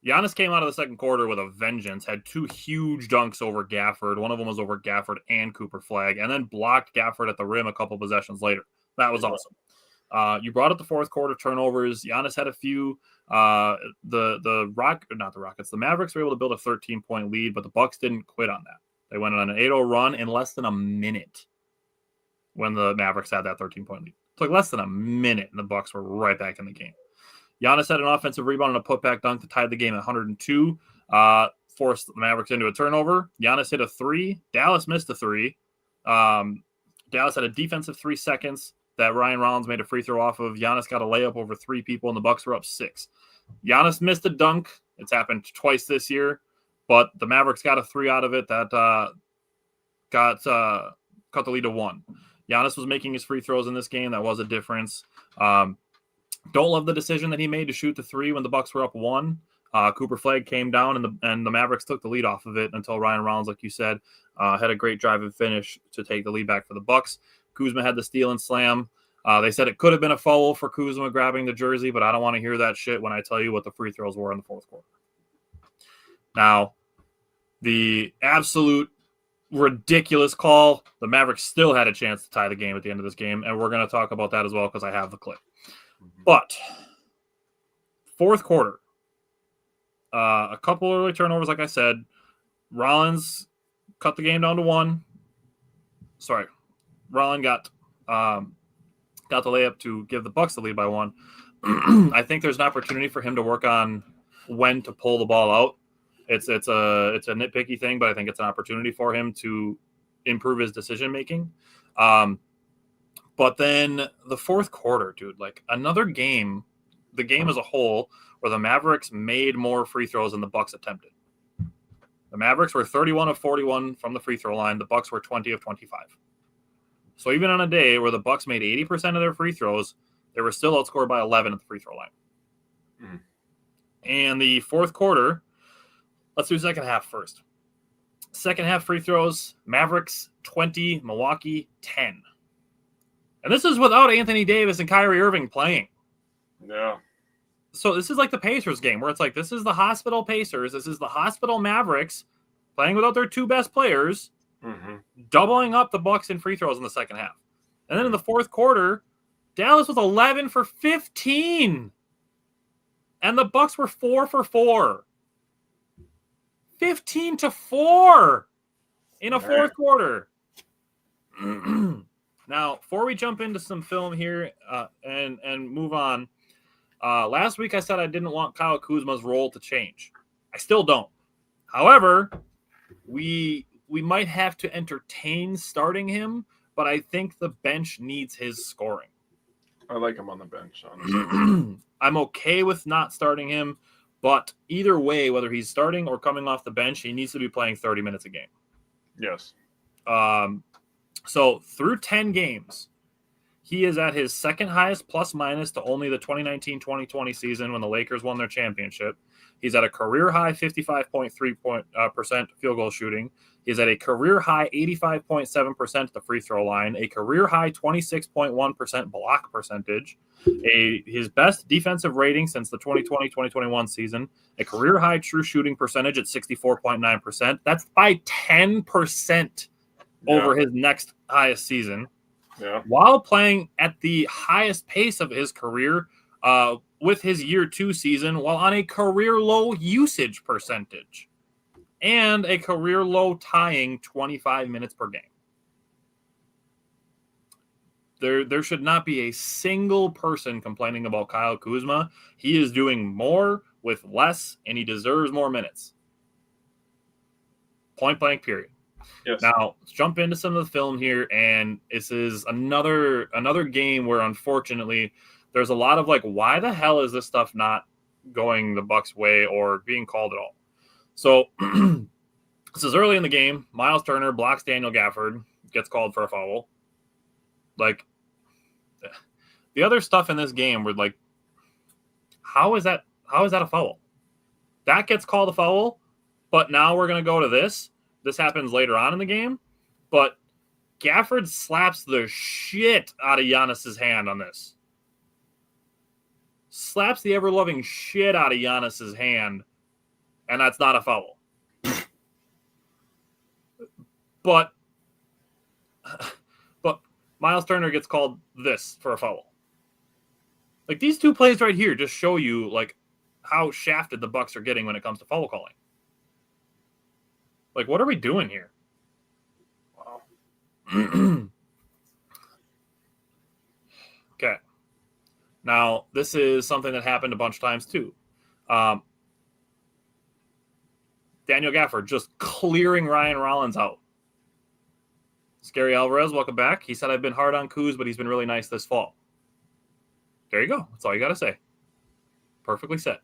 Giannis came out of the second quarter with a vengeance, had 2 huge dunks over Gafford. One of them was over Gafford and Cooper Flagg, and then blocked Gafford at the rim a couple possessions later. That was awesome. You brought up the fourth quarter turnovers. Giannis had a few. The Mavericks were able to build a 13-point lead, but the Bucks didn't quit on that. They went on an 8-0 run in less than a minute when the Mavericks had that 13-point lead. It took less than a minute, and the Bucks were right back in the game. Giannis had an offensive rebound and a putback dunk to tie the game at 102, forced the Mavericks into a turnover. Giannis hit a 3. Dallas missed a 3. Dallas had a defensive 3 seconds that Ryan Rollins made a free throw off of. Giannis got a layup over 3 people, and the Bucks were up 6. Giannis missed a dunk. It's happened twice this year, but the Mavericks got a 3 out of it that cut the lead to 1. Giannis was making his free throws in this game. That was a difference. Don't love the decision that he made to shoot the 3 when the Bucks were up 1. Cooper Flagg came down, and the Mavericks took the lead off of it until Ryan Rollins, like you said, had a great drive and finish to take the lead back for the Bucks. Kuzma had the steal and slam. They said it could have been a foul for Kuzma grabbing the jersey, but I don't want to hear that shit when I tell you what the free throws were in the fourth quarter. Now, the absolute ridiculous call, the Mavericks still had a chance to tie the game at the end of this game, and we're going to talk about that as well because I have the clip. But fourth quarter, a couple early turnovers, like I said. Rollins cut the game down to 1. Sorry, Rollins got the layup to give the Bucks the lead by 1. I think there's an opportunity for him to work on when to pull the ball out. It's a nitpicky thing, but I think it's an opportunity for him to improve his decision making. But then the fourth quarter, dude, like another game, the game as a whole, where the Mavericks made more free throws than the Bucks attempted. The Mavericks were 31 of 41 from the free throw line. The Bucks were 20 of 25. So even on a day where the Bucks made 80% of their free throws, they were still outscored by 11 at the free throw line. Mm. And the fourth quarter, let's do second half first. Second half free throws, Mavericks 20, Milwaukee 10. And this is without Anthony Davis and Kyrie Irving playing. Yeah. So this is like the Pacers game where it's like, this is the hospital Pacers. This is the hospital Mavericks playing without their 2 best players, doubling up the Bucks in free throws in the second half. And then in the fourth quarter, Dallas was 11 for 15. And the Bucks were 4 for 4. 15-4 in a fourth quarter. Now, before we jump into some film here and move on, last week I said I didn't want Kyle Kuzma's role to change. I still don't. However, we might have to entertain starting him, but I think the bench needs his scoring. I like him on the bench, honestly. I'm okay with not starting him, but either way, whether he's starting or coming off the bench, he needs to be playing 30 minutes a game. Yes. So through 10 games, he is at his second highest plus minus to only the 2019-2020 season when the Lakers won their championship. He's at a career high 55.3% field goal shooting. He's at a career high 85.7% at the free throw line, a career high 26.1% block percentage, his best defensive rating since the 2020-2021 season, a career high true shooting percentage at 64.9%. That's by 10% over his next highest season. Yeah. While playing at the highest pace of his career with his year 2 season, while on a career low usage percentage and a career low tying 25 minutes per game. There should not be a single person complaining about Kyle Kuzma. He is doing more with less, and he deserves more minutes. Point blank, period. Yes. Now, let's jump into some of the film here, and this is another game where, unfortunately, there's a lot of like, why the hell is this stuff not going the Bucks' way or being called at all? So, this is early in the game. Miles Turner blocks Daniel Gafford, gets called for a foul. Like, the other stuff in this game were like, how is that a foul? That gets called a foul, but now we're going to go to this. This happens later on in the game, but Gafford slaps the shit out of Giannis's hand on this. Slaps the ever-loving shit out of Giannis's hand, and that's not a foul. But Miles Turner gets called this for a foul. Like, these two plays right here just show you like how shafted the Bucks are getting when it comes to foul calling. Like, what are we doing here? Wow. Okay. Now, this is something that happened a bunch of times, too. Daniel Gafford just clearing Ryan Rollins out. Scary Alvarez, welcome back. He said, I've been hard on Kuz, but he's been really nice this fall. There you go. That's all you got to say. Perfectly said.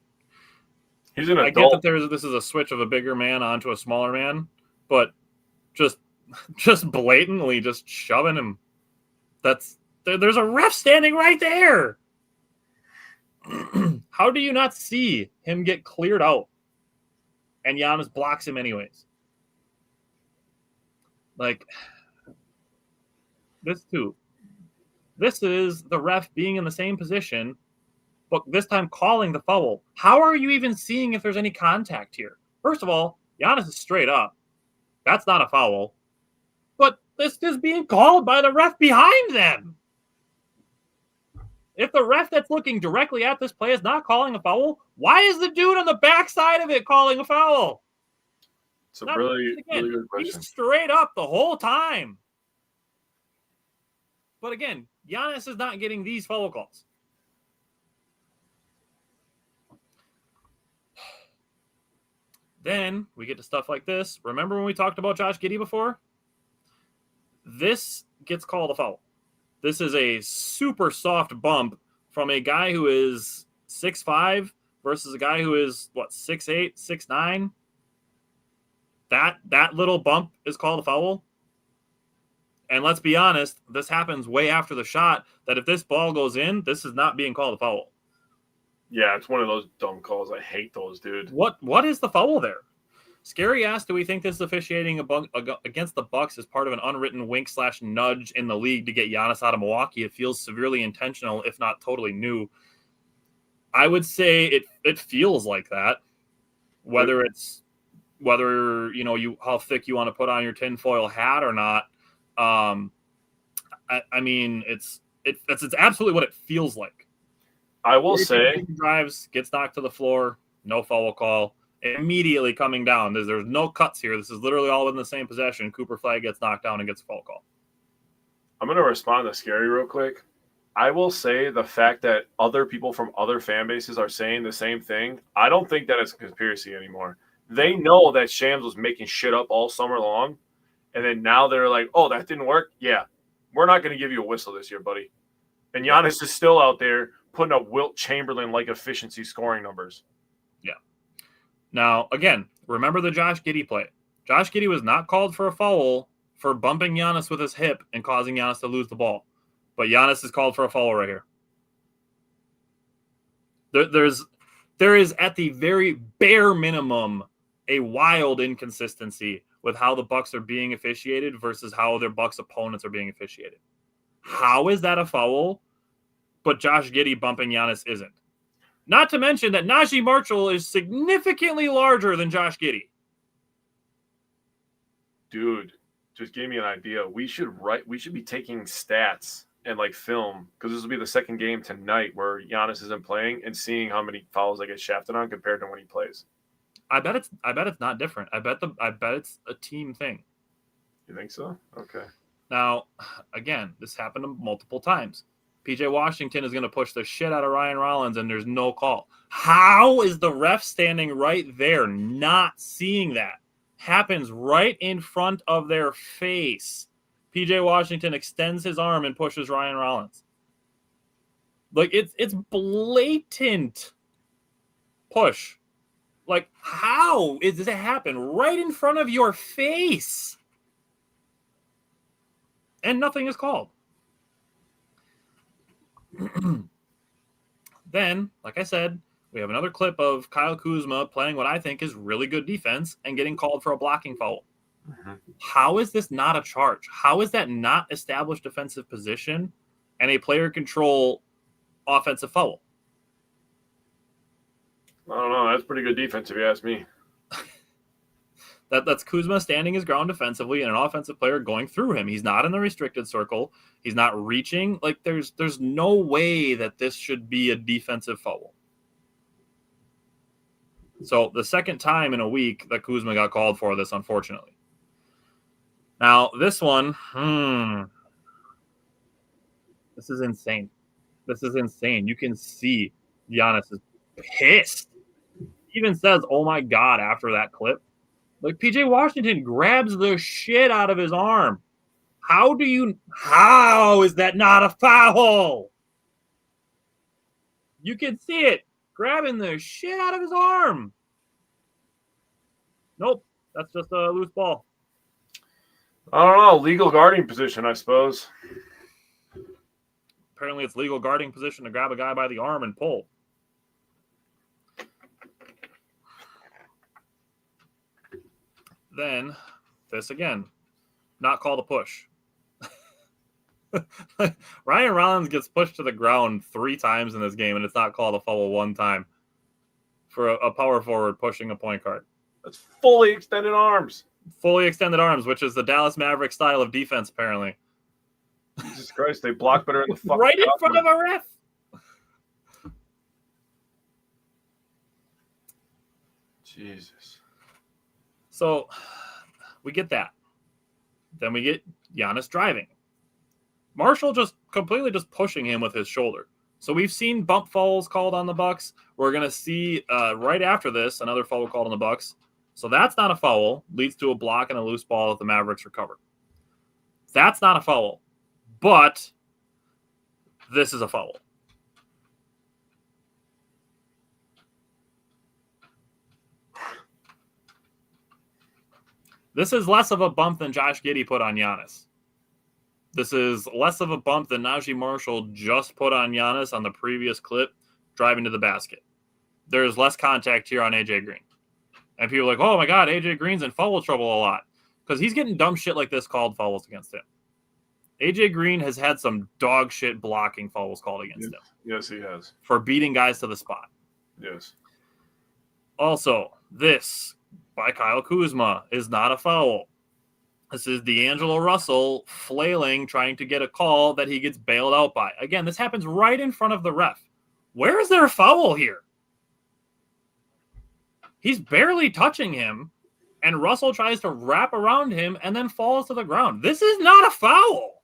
He's an adult. I get that this is a switch of a bigger man onto a smaller man, but just blatantly just shoving him. There's a ref standing right there. How do you not see him get cleared out? And Giannis blocks him anyways. Like, this too. This is the ref being in the same position, but this time calling the foul. How are you even seeing if there's any contact here? First of all, Giannis is straight up. That's not a foul. But this is being called by the ref behind them. If the ref that's looking directly at this play is not calling a foul, why is the dude on the backside of it calling a foul? It's a really good question. He's straight up the whole time. But again, Giannis is not getting these foul calls. Then we get to stuff like this. Remember when we talked about Josh Giddey before? This gets called a foul. This is a super soft bump from a guy who is 6'5" versus a guy who is, 6'8", 6'9". That little bump is called a foul. And let's be honest, this happens way after the shot, that if this ball goes in, this is not being called a foul. Yeah, it's one of those dumb calls. I hate those, dude. What is the foul there? Scary asked, do we think this officiating against the Bucks is part of an unwritten wink/nudge in the league to get Giannis out of Milwaukee? It feels severely intentional, if not totally new. I would say it feels like that. Whether how thick you want to put on your tinfoil hat or not. I mean, it's absolutely what it feels like. I will say, drives, gets knocked to the floor, no foul call. Immediately coming down. There's no cuts here. This is literally all in the same possession. Cooper Flag gets knocked down and gets a foul call. I'm going to respond to Scary real quick. I will say the fact that other people from other fan bases are saying the same thing, I don't think that it's a conspiracy anymore. They know that Shams was making shit up all summer long, and then now they're like, oh, that didn't work? Yeah, we're not going to give you a whistle this year, buddy. And Giannis is still out there putting up Wilt Chamberlain-like efficiency scoring numbers. Yeah. Now, again, remember the Josh Giddey play. Josh Giddey was not called for a foul for bumping Giannis with his hip and causing Giannis to lose the ball. But Giannis is called for a foul right here. There is at the very bare minimum a wild inconsistency with how the Bucks are being officiated versus how their Bucks opponents are being officiated. How is that a foul? But Josh Giddey bumping Giannis isn't. Not to mention that Najee Marshall is significantly larger than Josh Giddey. Dude, just gave me an idea. We should be taking stats and like film, because this will be the second game tonight where Giannis isn't playing, and seeing how many fouls I get shafted on compared to when he plays. I bet it's not different. I bet it's a team thing. You think so? Okay. Now, again, this happened multiple times. PJ Washington is going to push the shit out of Ryan Rollins, and there's no call. How is the ref standing right there not seeing that? Happens right in front of their face. PJ Washington extends his arm and pushes Ryan Rollins. Like, it's blatant push. Like, how does it happen right in front of your face? And nothing is called. Then, like I said, we have another clip of Kyle Kuzma playing what I think is really good defense and getting called for a blocking foul. Mm-hmm. How is this not a charge? How is that not established defensive position and a player control offensive foul? I don't know. That's pretty good defense, if you ask me. That's Kuzma standing his ground defensively and an offensive player going through him. He's not in the restricted circle. He's not reaching. Like, there's no way that this should be a defensive foul. So the second time in a week that Kuzma got called for this, unfortunately. Now, this one, this is insane. This is insane. You can see Giannis is pissed. He even says, "Oh my God," after that clip. Like, PJ Washington grabs the shit out of his arm. How is that not a foul? You can see it. Grabbing the shit out of his arm. Nope. That's just a loose ball. I don't know. Legal guarding position, I suppose. Apparently it's legal guarding position to grab a guy by the arm and pull. Then, this again. Not called a push. Ryan Rollins gets pushed to the ground 3 times in this game, and it's not called a foul 1 time for a power forward pushing a point guard. That's fully extended arms. Fully extended arms, which is the Dallas Mavericks style of defense, apparently. Jesus Christ, they block better in the fucking right in front of a ref. Jesus. So we get that. Then we get Giannis driving. Marshall just completely pushing him with his shoulder. So we've seen bump fouls called on the Bucks. We're going to see right after this another foul called on the Bucks. So that's not a foul. Leads to a block and a loose ball that the Mavericks recover. That's not a foul. But this is a foul. This is less of a bump than Josh Giddey put on Giannis. This is less of a bump than Najee Marshall just put on Giannis on the previous clip, driving to the basket. There's less contact here on AJ Green. And people are like, oh my God, AJ Green's in foul trouble a lot. Because he's getting dumb shit like this called fouls against him. AJ Green has had some dog shit blocking fouls called against him. Yes, he has. For beating guys to the spot. Yes. Also, this by Kyle Kuzma is not a foul. This is D'Angelo Russell flailing, trying to get a call that he gets bailed out by. Again, this happens right in front of the ref. Where is there a foul here? He's barely touching him, and Russell tries to wrap around him and then falls to the ground. This is not a foul.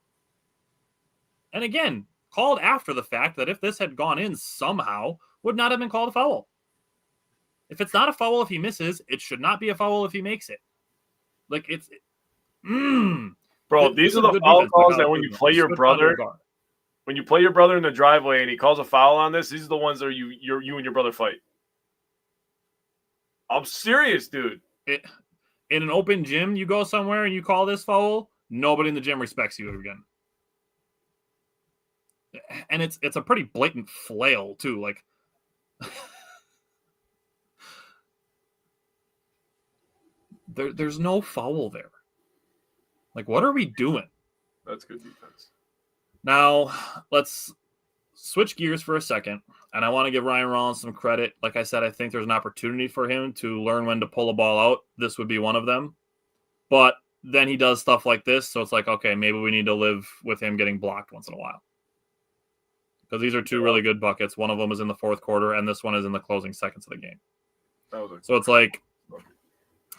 And again, called after the fact that if this had gone in somehow, would not have been called a foul. If it's not a foul if he misses, it should not be a foul if he makes it. Like, it's... Bro, these are the foul calls that when you play your brother in the driveway and he calls a foul on this, these are the ones that you and your brother fight. I'm serious, dude. In an open gym, you go somewhere and you call this foul, nobody in the gym respects you again. And it's a pretty blatant flail too. Like, there's no foul there. Like, what are we doing? That's good defense. Now, let's switch gears for a second. And I want to give Ryan Rollins some credit. Like I said, I think there's an opportunity for him to learn when to pull a ball out. This would be one of them. But then he does stuff like this. So it's like, okay, maybe we need to live with him getting blocked once in a while. Because these are two really good buckets. One of them is in the fourth quarter, and this one is in the closing seconds of the game. So it's like,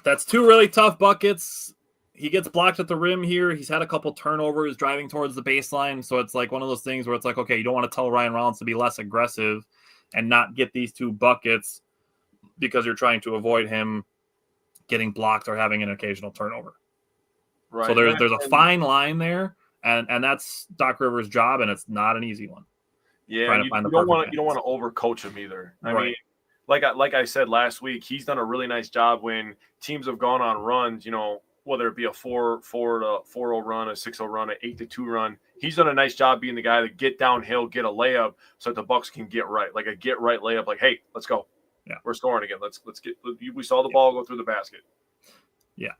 that's two really tough buckets. He gets blocked at the rim here. He's had a couple turnovers driving towards the baseline. So it's like one of those things where it's like, okay, you don't want to tell Ryan Rollins to be less aggressive and not get these two buckets because you're trying to avoid him getting blocked or having an occasional turnover. Right. So there's a fine line there, and that's Doc Rivers' job, and it's not an easy one. Yeah, you don't want to overcoach him either. I mean, like I said last week, he's done a really nice job when teams have gone on runs, you know, whether it be a 4-0 run, a 6-0 run, an 8-2 run. He's done a nice job being the guy to get downhill, get a layup so that the Bucks can get right. Like a get right layup, like, hey, let's go. Yeah. We're scoring again. Let's get we saw the ball go through the basket. Yeah.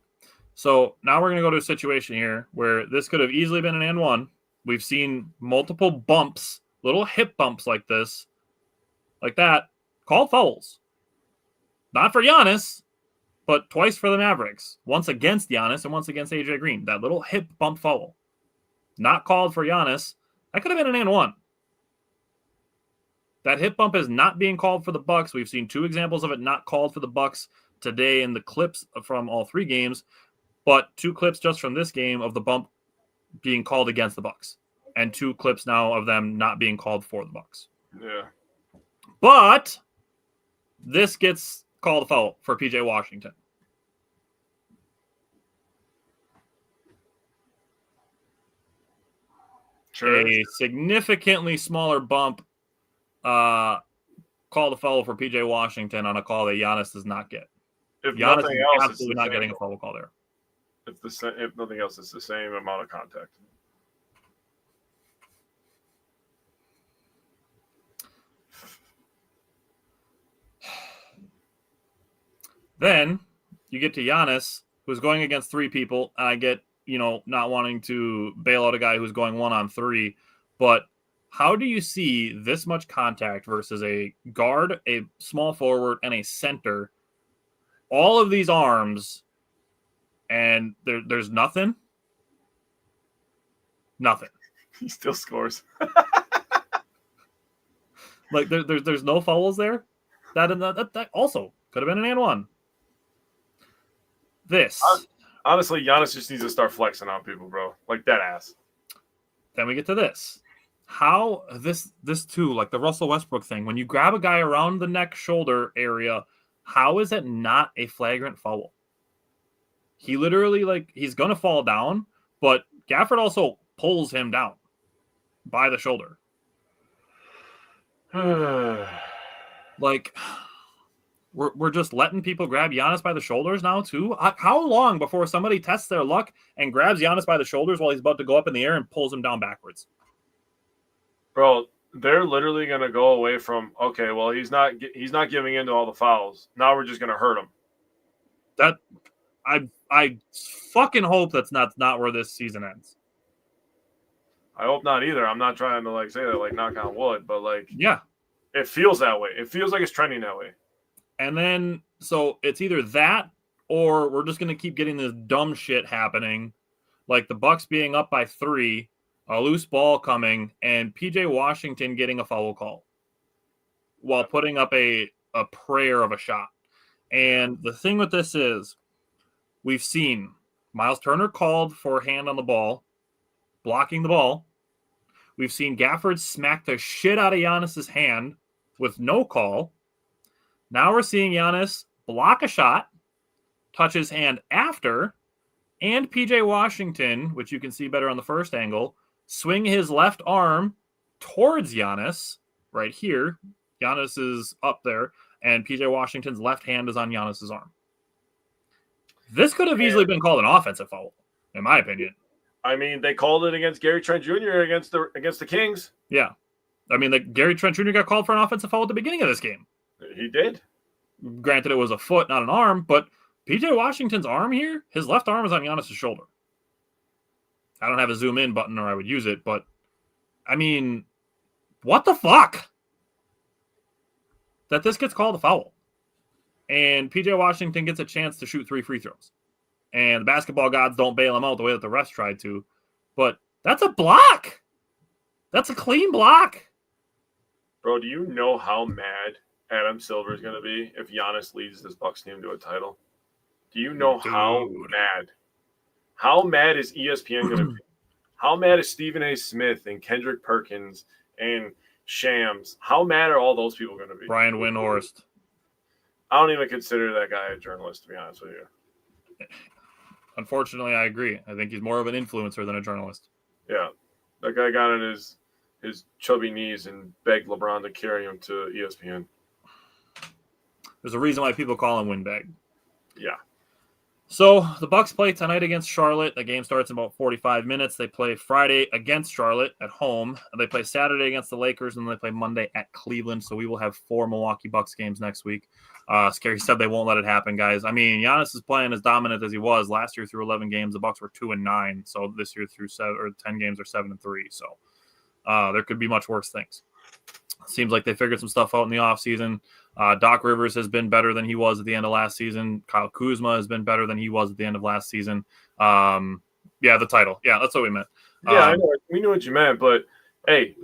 So now we're going to go to a situation here where this could have easily been an and one. We've seen multiple bumps, little hip bumps like this, like that, called fouls. Not for Giannis, but twice for the Mavericks. Once against Giannis and once against AJ Green. That little hip bump foul. Not called for Giannis. That could have been an and one. That hip bump is not being called for the Bucks. We've seen two examples of it not called for the Bucks today in the clips from all three games, but two clips just from this game of the bump being called against the Bucks, and two clips now of them not being called for the Bucks. Yeah. But this gets called a foul for PJ Washington. Sure. A significantly smaller bump called a foul for PJ Washington on a call that Giannis does not get. If Giannis nothing is else, absolutely not getting a foul call there. If nothing else, it's the same amount of contact. Then you get to Giannis, who's going against three people. And I get, not wanting to bail out a guy who's going 1-on-3. But how do you see this much contact versus a guard, a small forward, and a center? All of these arms, and there's nothing? Nothing. He still scores. Like, there's no fouls there? That also could have been an and one. This. Honestly, Giannis just needs to start flexing on people, bro. Like, dead ass. Then we get to this. How this too, like the Russell Westbrook thing, when you grab a guy around the neck, shoulder area, how is it not a flagrant foul? He literally, he's going to fall down, but Gafford also pulls him down by the shoulder. We're just letting people grab Giannis by the shoulders now, too? How long before somebody tests their luck and grabs Giannis by the shoulders while he's about to go up in the air and pulls him down backwards? Bro, they're literally going to go away from, okay, well, he's not giving in to all the fouls. Now we're just going to hurt him. I fucking hope that's not where this season ends. I hope not either. I'm not trying to say that knock on wood, but yeah, it feels that way. It feels like it's trending that way. And then so it's either that or we're just going to keep getting this dumb shit happening, like the Bucks being up by 3, a loose ball coming, and PJ Washington getting a foul call while putting up a prayer of a shot. And the thing with this is, we've seen Miles Turner called for a hand on the ball, blocking the ball. We've seen Gafford smack the shit out of Giannis's hand with no call. Now we're seeing Giannis block a shot, touch his hand after, and PJ Washington, which you can see better on the first angle, swing his left arm towards Giannis right here. Giannis is up there, and PJ Washington's left hand is on Giannis's arm. This could have easily been called an offensive foul, in my opinion. I mean, they called it against Gary Trent Jr. against the Kings. Yeah. I mean, Gary Trent Jr. got called for an offensive foul at the beginning of this game. He did. Granted, it was a foot, not an arm, but PJ Washington's arm here, his left arm is on Giannis' shoulder. I don't have a zoom in button or I would use it, but I mean, what the fuck? That this gets called a foul. And PJ Washington gets a chance to shoot 3 free throws. And the basketball gods don't bail him out the way that the refs tried to. But that's a block. That's a clean block. Bro, do you know how mad Adam Silver is going to be if Giannis leads this Bucks team to a title? Do you know how mad? How mad is ESPN going to be? How mad is Stephen A. Smith and Kendrick Perkins and Shams? How mad are all those people going to be? Brian Windhorst. I don't even consider that guy a journalist, to be honest with you. Unfortunately, I agree. I think he's more of an influencer than a journalist. Yeah. That guy got on his chubby knees and begged LeBron to carry him to ESPN. There's a reason why people call him Windbag. Yeah. So the Bucks play tonight against Charlotte. The game starts in about 45 minutes. They play Friday against Charlotte at home. And they play Saturday against the Lakers, and then they play Monday at Cleveland. So we will have 4 Milwaukee Bucks games next week. Scary said they won't let it happen, guys. I mean, Giannis is playing as dominant as he was last year through 11 games. The Bucks were 2-9. So this year through 10 games are 7-3. So there could be much worse things. Seems like they figured some stuff out in the offseason. Doc Rivers has been better than he was at the end of last season. Kyle Kuzma has been better than he was at the end of last season. The title. Yeah, that's what we meant. Yeah, I know. We knew what you meant, but hey,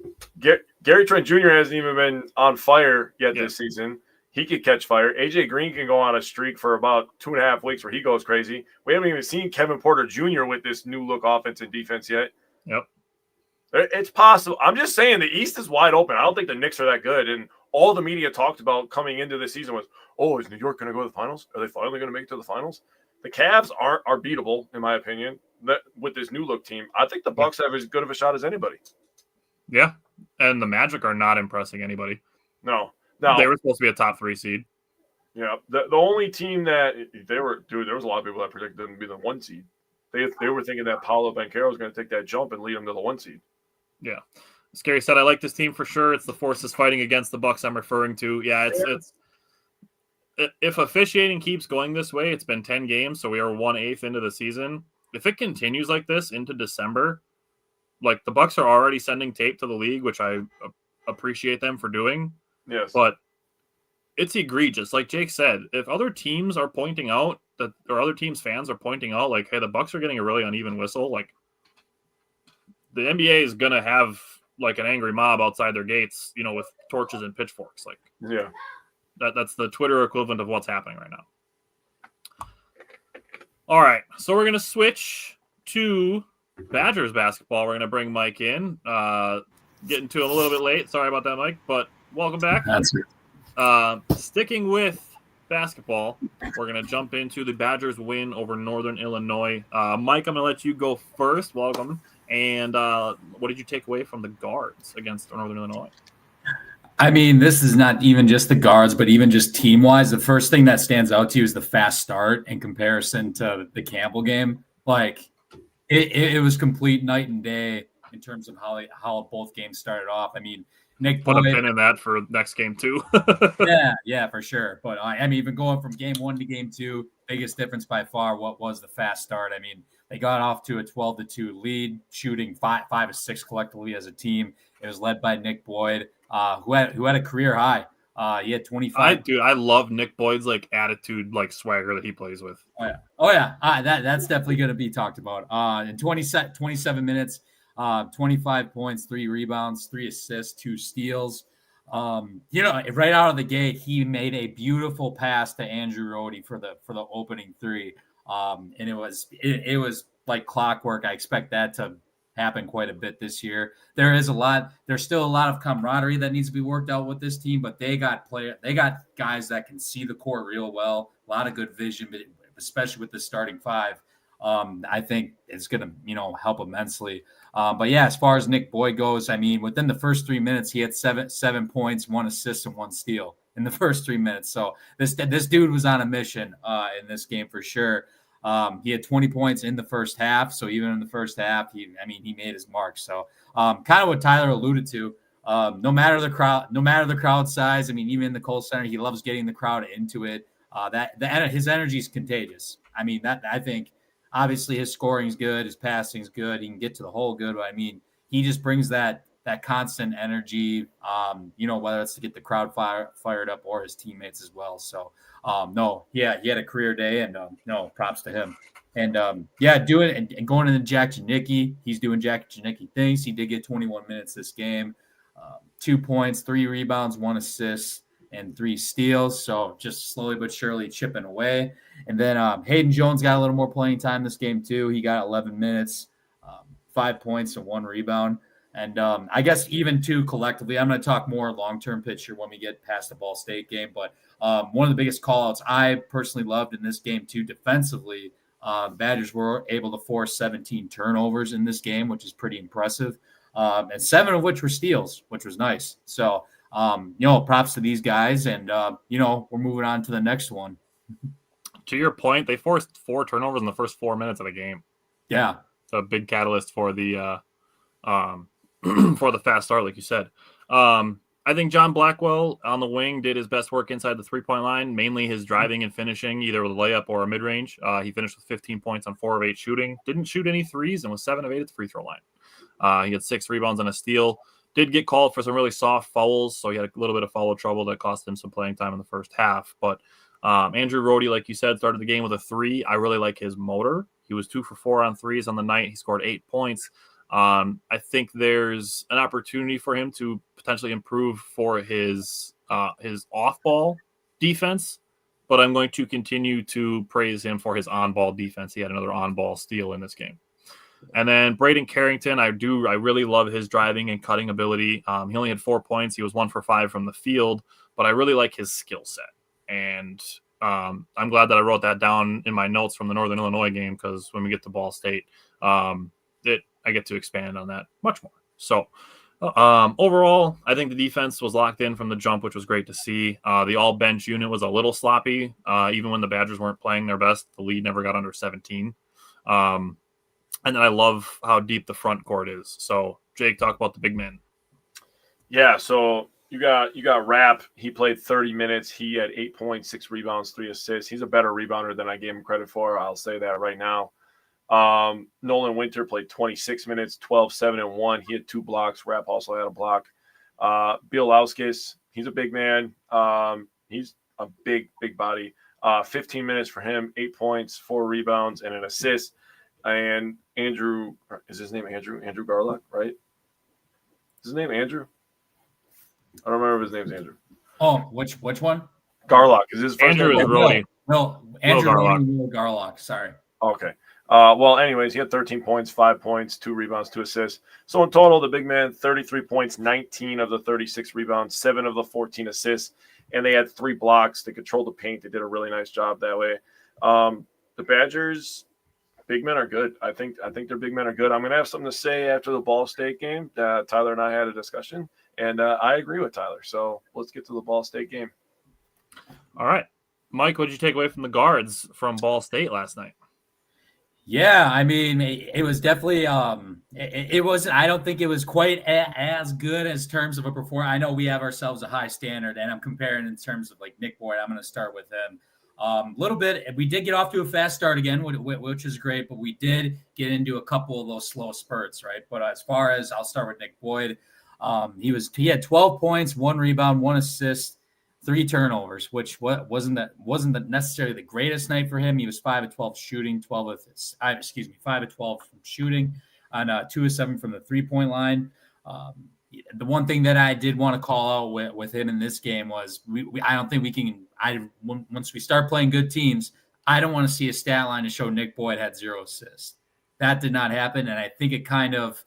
Gary Trent Jr. hasn't even been on fire yet this season. He could catch fire. AJ Green can go on a streak for about 2.5 weeks where he goes crazy. We haven't even seen Kevin Porter Jr. with this new look offense and defense yet. Yep. It's possible. I'm just saying the East is wide open. I don't think the Knicks are that good. And all the media talked about coming into the season was, is New York going to go to the finals? Are they finally going to make it to the finals? The Cavs are beatable, in my opinion, with this new look team. I think the Bucks have as good of a shot as anybody. Yeah, and the Magic are not impressing anybody. No. They were supposed to be a top 3 seed. Yeah, the only team that there was a lot of people that predicted them to be the 1 seed. They were thinking that Paolo Banchero was going to take that jump and lead them to the 1 seed. Yeah. Scary said, I like this team for sure. It's the forces fighting against the Bucks I'm referring to. Yeah, it's if officiating keeps going this way, it's been 10 games, so we are 1/8 into the season. If it continues like this into December, like the Bucks are already sending tape to the league, which I appreciate them for doing. Yes. But it's egregious. Like Jake said, if other teams are pointing out that, or other teams' fans are pointing out, like, hey, the Bucks are getting a really uneven whistle, like the NBA is gonna have like an angry mob outside their gates, with torches and pitchforks. Like, yeah, that's the Twitter equivalent of what's happening right now. All right, so we're gonna switch to Badgers basketball. We're gonna bring Mike in. Getting to him a little bit late. Sorry about that, Mike, but welcome back. That's it. Sticking with basketball, we're going to jump into the Badgers win over Northern Illinois. Mike, I'm going to let you go first. Welcome. And what did you take away from the guards against Northern Illinois? I mean, this is not even just the guards, but even just team-wise. The first thing that stands out to you is the fast start in comparison to the Campbell game. Like, it was complete night and day in terms of how both games started off. I mean, Nick Boyd, put a pin in that for next game too. yeah, for sure. But I mean, even going from game 1 to game 2, biggest difference by far what was the fast start. I mean, they got off to a 12-2 lead, shooting 5 of 6 collectively as a team. It was led by Nick Boyd, who had a career high. He had 25. I love Nick Boyd's like attitude, like swagger that he plays with. Oh yeah. That's definitely going to be talked about. In 27 minutes. 25 points, 3 rebounds, 3 assists, 2 steals. Right out of the gate, he made a beautiful pass to Andrew Rohde for the opening 3. And it was like clockwork. I expect that to happen quite a bit this year. There's still a lot of camaraderie that needs to be worked out with this team, but they got guys that can see the court real well, a lot of good vision, but especially with the starting 5. I think it's going to, help immensely. But yeah, as far as Nick Boyd goes, I mean, within the first 3 minutes, he had seven points, 1 assist, and 1 steal in the first 3 minutes. So this dude was on a mission in this game for sure. He had 20 points in the first half. So even in the first half, he made his mark. So kind of what Tyler alluded to. No matter the crowd size. I mean, even in the Kohl Center, he loves getting the crowd into it. His energy is contagious. I mean, I think obviously his scoring is good, his passing is good, he can get to the hole good. But I mean, he just brings that constant energy. Whether it's to get the crowd fired up or his teammates as well. So he had a career day, and props to him. And doing and going into Jack Janicki, he's doing Jack Janicki things. He did get 21 minutes this game. 2 points, 3 rebounds, 1 assist, and 3 steals. So just slowly but surely chipping away. And then Hayden Jones got a little more playing time this game too. He got 11 minutes, 5 points, and 1 rebound. And I guess even too collectively, I'm going to talk more long-term picture when we get past the Ball State game. But one of the biggest call-outs I personally loved in this game too defensively, Badgers were able to force 17 turnovers in this game, which is pretty impressive. And 7 of which were steals, which was nice. So, props to these guys. And, we're moving on to the next one. To your point, they forced 4 turnovers in the first 4 minutes of the game. Yeah. It's a big catalyst for the for the fast start, like you said. I think John Blackwell on the wing did his best work inside the 3-point line, mainly his driving and finishing, either with a layup or a mid-range. He finished with 15 points on 4 of 8 shooting. Didn't shoot any threes and was 7 of 8 at the free throw line. He had 6 rebounds and a steal. Did get called for some really soft fouls, so he had a little bit of foul trouble that cost him some playing time in the first half. But Andrew Rohde, like you said, started the game with a 3. I really like his motor. He was 2 for 4 on threes on the night. He scored 8 points. I think there's an opportunity for him to potentially improve for his off-ball defense, but I'm going to continue to praise him for his on-ball defense. He had another on-ball steal in this game. And then Braden Carrington, I really love his driving and cutting ability. He only had 4 points. He was 1 for 5 from the field, but I really like his skill set. And I'm glad that I wrote that down in my notes from the Northern Illinois game, because when we get to Ball State, I get to expand on that much more. So overall, I think the defense was locked in from the jump, which was great to see. The all-bench unit was a little sloppy. Even when the Badgers weren't playing their best, the lead never got under 17. And then I love how deep the front court is. So, Jake, talk about the big men. Yeah, so you got Rapp. He played 30 minutes. He had 8 points, 6 rebounds, 3 assists. He's a better rebounder than I gave him credit for. I'll say that right now. Nolan Winter played 26 minutes, 12, 7, and 1. He had 2 blocks. Rapp also had a block. Bielauskis, he's a big man. He's a big body. 15 minutes for him, 8 points, 4 rebounds, and an assist. And Andrew, is his name Andrew? Andrew Garlock, right? Is his name Andrew? I don't remember if his name's Andrew. Oh, which one? Garlock. Is his first Andrew name? is really No, Andrew Garlock. Garlock. Sorry. Okay. Well, anyways, he had 13 points, 5 points, 2 rebounds, 2 assists. So in total, the big man, 33 points, 19 of the 36 rebounds, 7 of the 14 assists, and they had 3 blocks. They controlled the paint. They did a really nice job that way. The Badgers, big men are good. I think their big men are good. I'm going to have something to say after the Ball State game. Tyler and I had a discussion, and I agree with Tyler. So let's get to the Ball State game. All right. Mike, what did you take away from the guards from Ball State last night? Yeah, I mean, it was definitely it wasn't. I don't think it was quite as good as terms of a performance. I know we have ourselves a high standard, and I'm comparing in terms of like Nick Boyd. I'm going to start with him a little bit. We did get off to a fast start again, which is great, but we did get into a couple of those slow spurts, right? But as far as I'll start with Nick Boyd, he had 12 points, 1 rebound, 1 assist. 3 turnovers, which wasn't necessarily the greatest night for him. He was 5 of 12 shooting, 5 of 12 from shooting, and 2 of 7 from the 3-point line. The one thing that I did want to call out with him in this game was I don't think we can. Once we start playing good teams, I don't want to see a stat line to show Nick Boyd had 0 assists. That did not happen, and I think it kind of.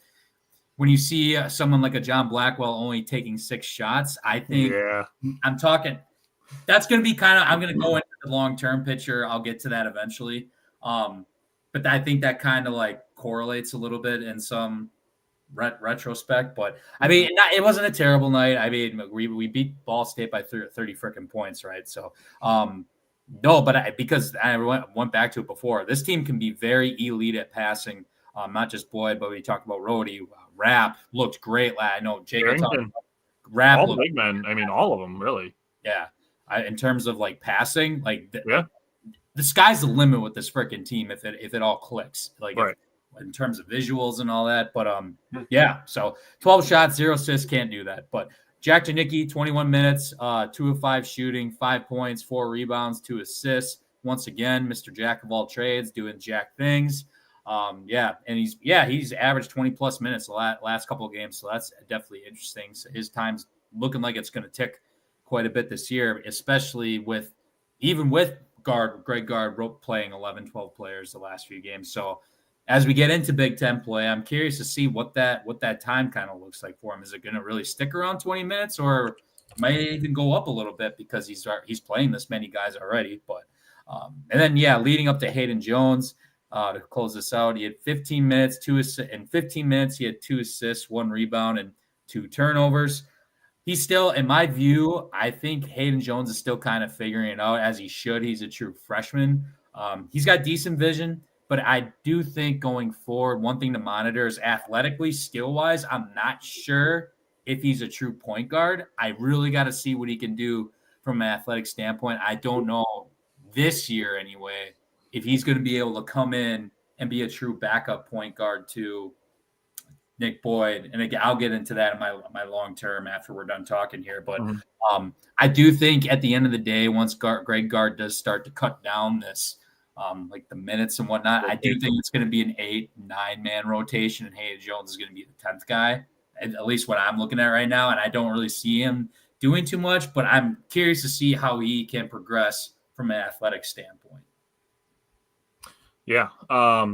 When you see someone like a John Blackwell only taking 6 shots, I think I'm talking that's going to be kind of – I'm going to go into the long-term picture. I'll get to that eventually. But I think that kind of like correlates a little bit in some retrospect. But, I mean, it wasn't a terrible night. I mean, we beat Ball State by 30 freaking points, right? So, No, but because I went back to it before, this team can be very elite at passing. Not just Boyd, but we talked about Rhodey. Rapp looked great. I know Jake will talk Carrington, about Rapp. all the big men. I mean, all of them really. Yeah. In terms of like passing, like Yeah. the sky's the limit with this freaking team if it all clicks. Like Right. in terms of visuals and all that. But yeah. So 12 shots, 0 assists, can't do that. But Jack Janicki, 21 minutes, 2 of 5 shooting, 5 points, 4 rebounds, 2 assists. Once again, Mr. Jack of all trades, doing Jack things. Yeah, and he's averaged 20 plus minutes the last couple of games, so that's definitely interesting. So his time's looking like it's going to tick quite a bit this year, especially with Greg Gard playing 11, 12 players the last few games. So as we get into Big Ten play, I'm curious to see what that time kind of looks like for him. Is it going to really stick around 20 minutes, or might it even go up a little bit because he's playing this many guys already? But and then leading up to Hayden Jones. To close this out, he had 15 minutes, 2 assists. In 15 minutes, he had 2 assists, 1 rebound, and 2 turnovers. He's still, in my view, I think Hayden Jones is still kind of figuring it out as he should. He's a true freshman. He's got decent vision, but I do think going forward, one thing to monitor is athletically, skill-wise, I'm not sure if he's a true point guard. I really got to see what he can do from an athletic standpoint. I don't know this year anyway if he's going to be able to come in and be a true backup point guard to Nick Boyd. And again, I'll get into that in my long term after we're done talking here. But I do think at the end of the day, once Greg Gard does start to cut down this, like the minutes and whatnot, I do think it's going to be an 8-9 man rotation, and Hayden Jones is going to be the 10th guy, at least what I'm looking at right now. And I don't really see him doing too much, but I'm curious to see how he can progress from an athletic standpoint. Yeah,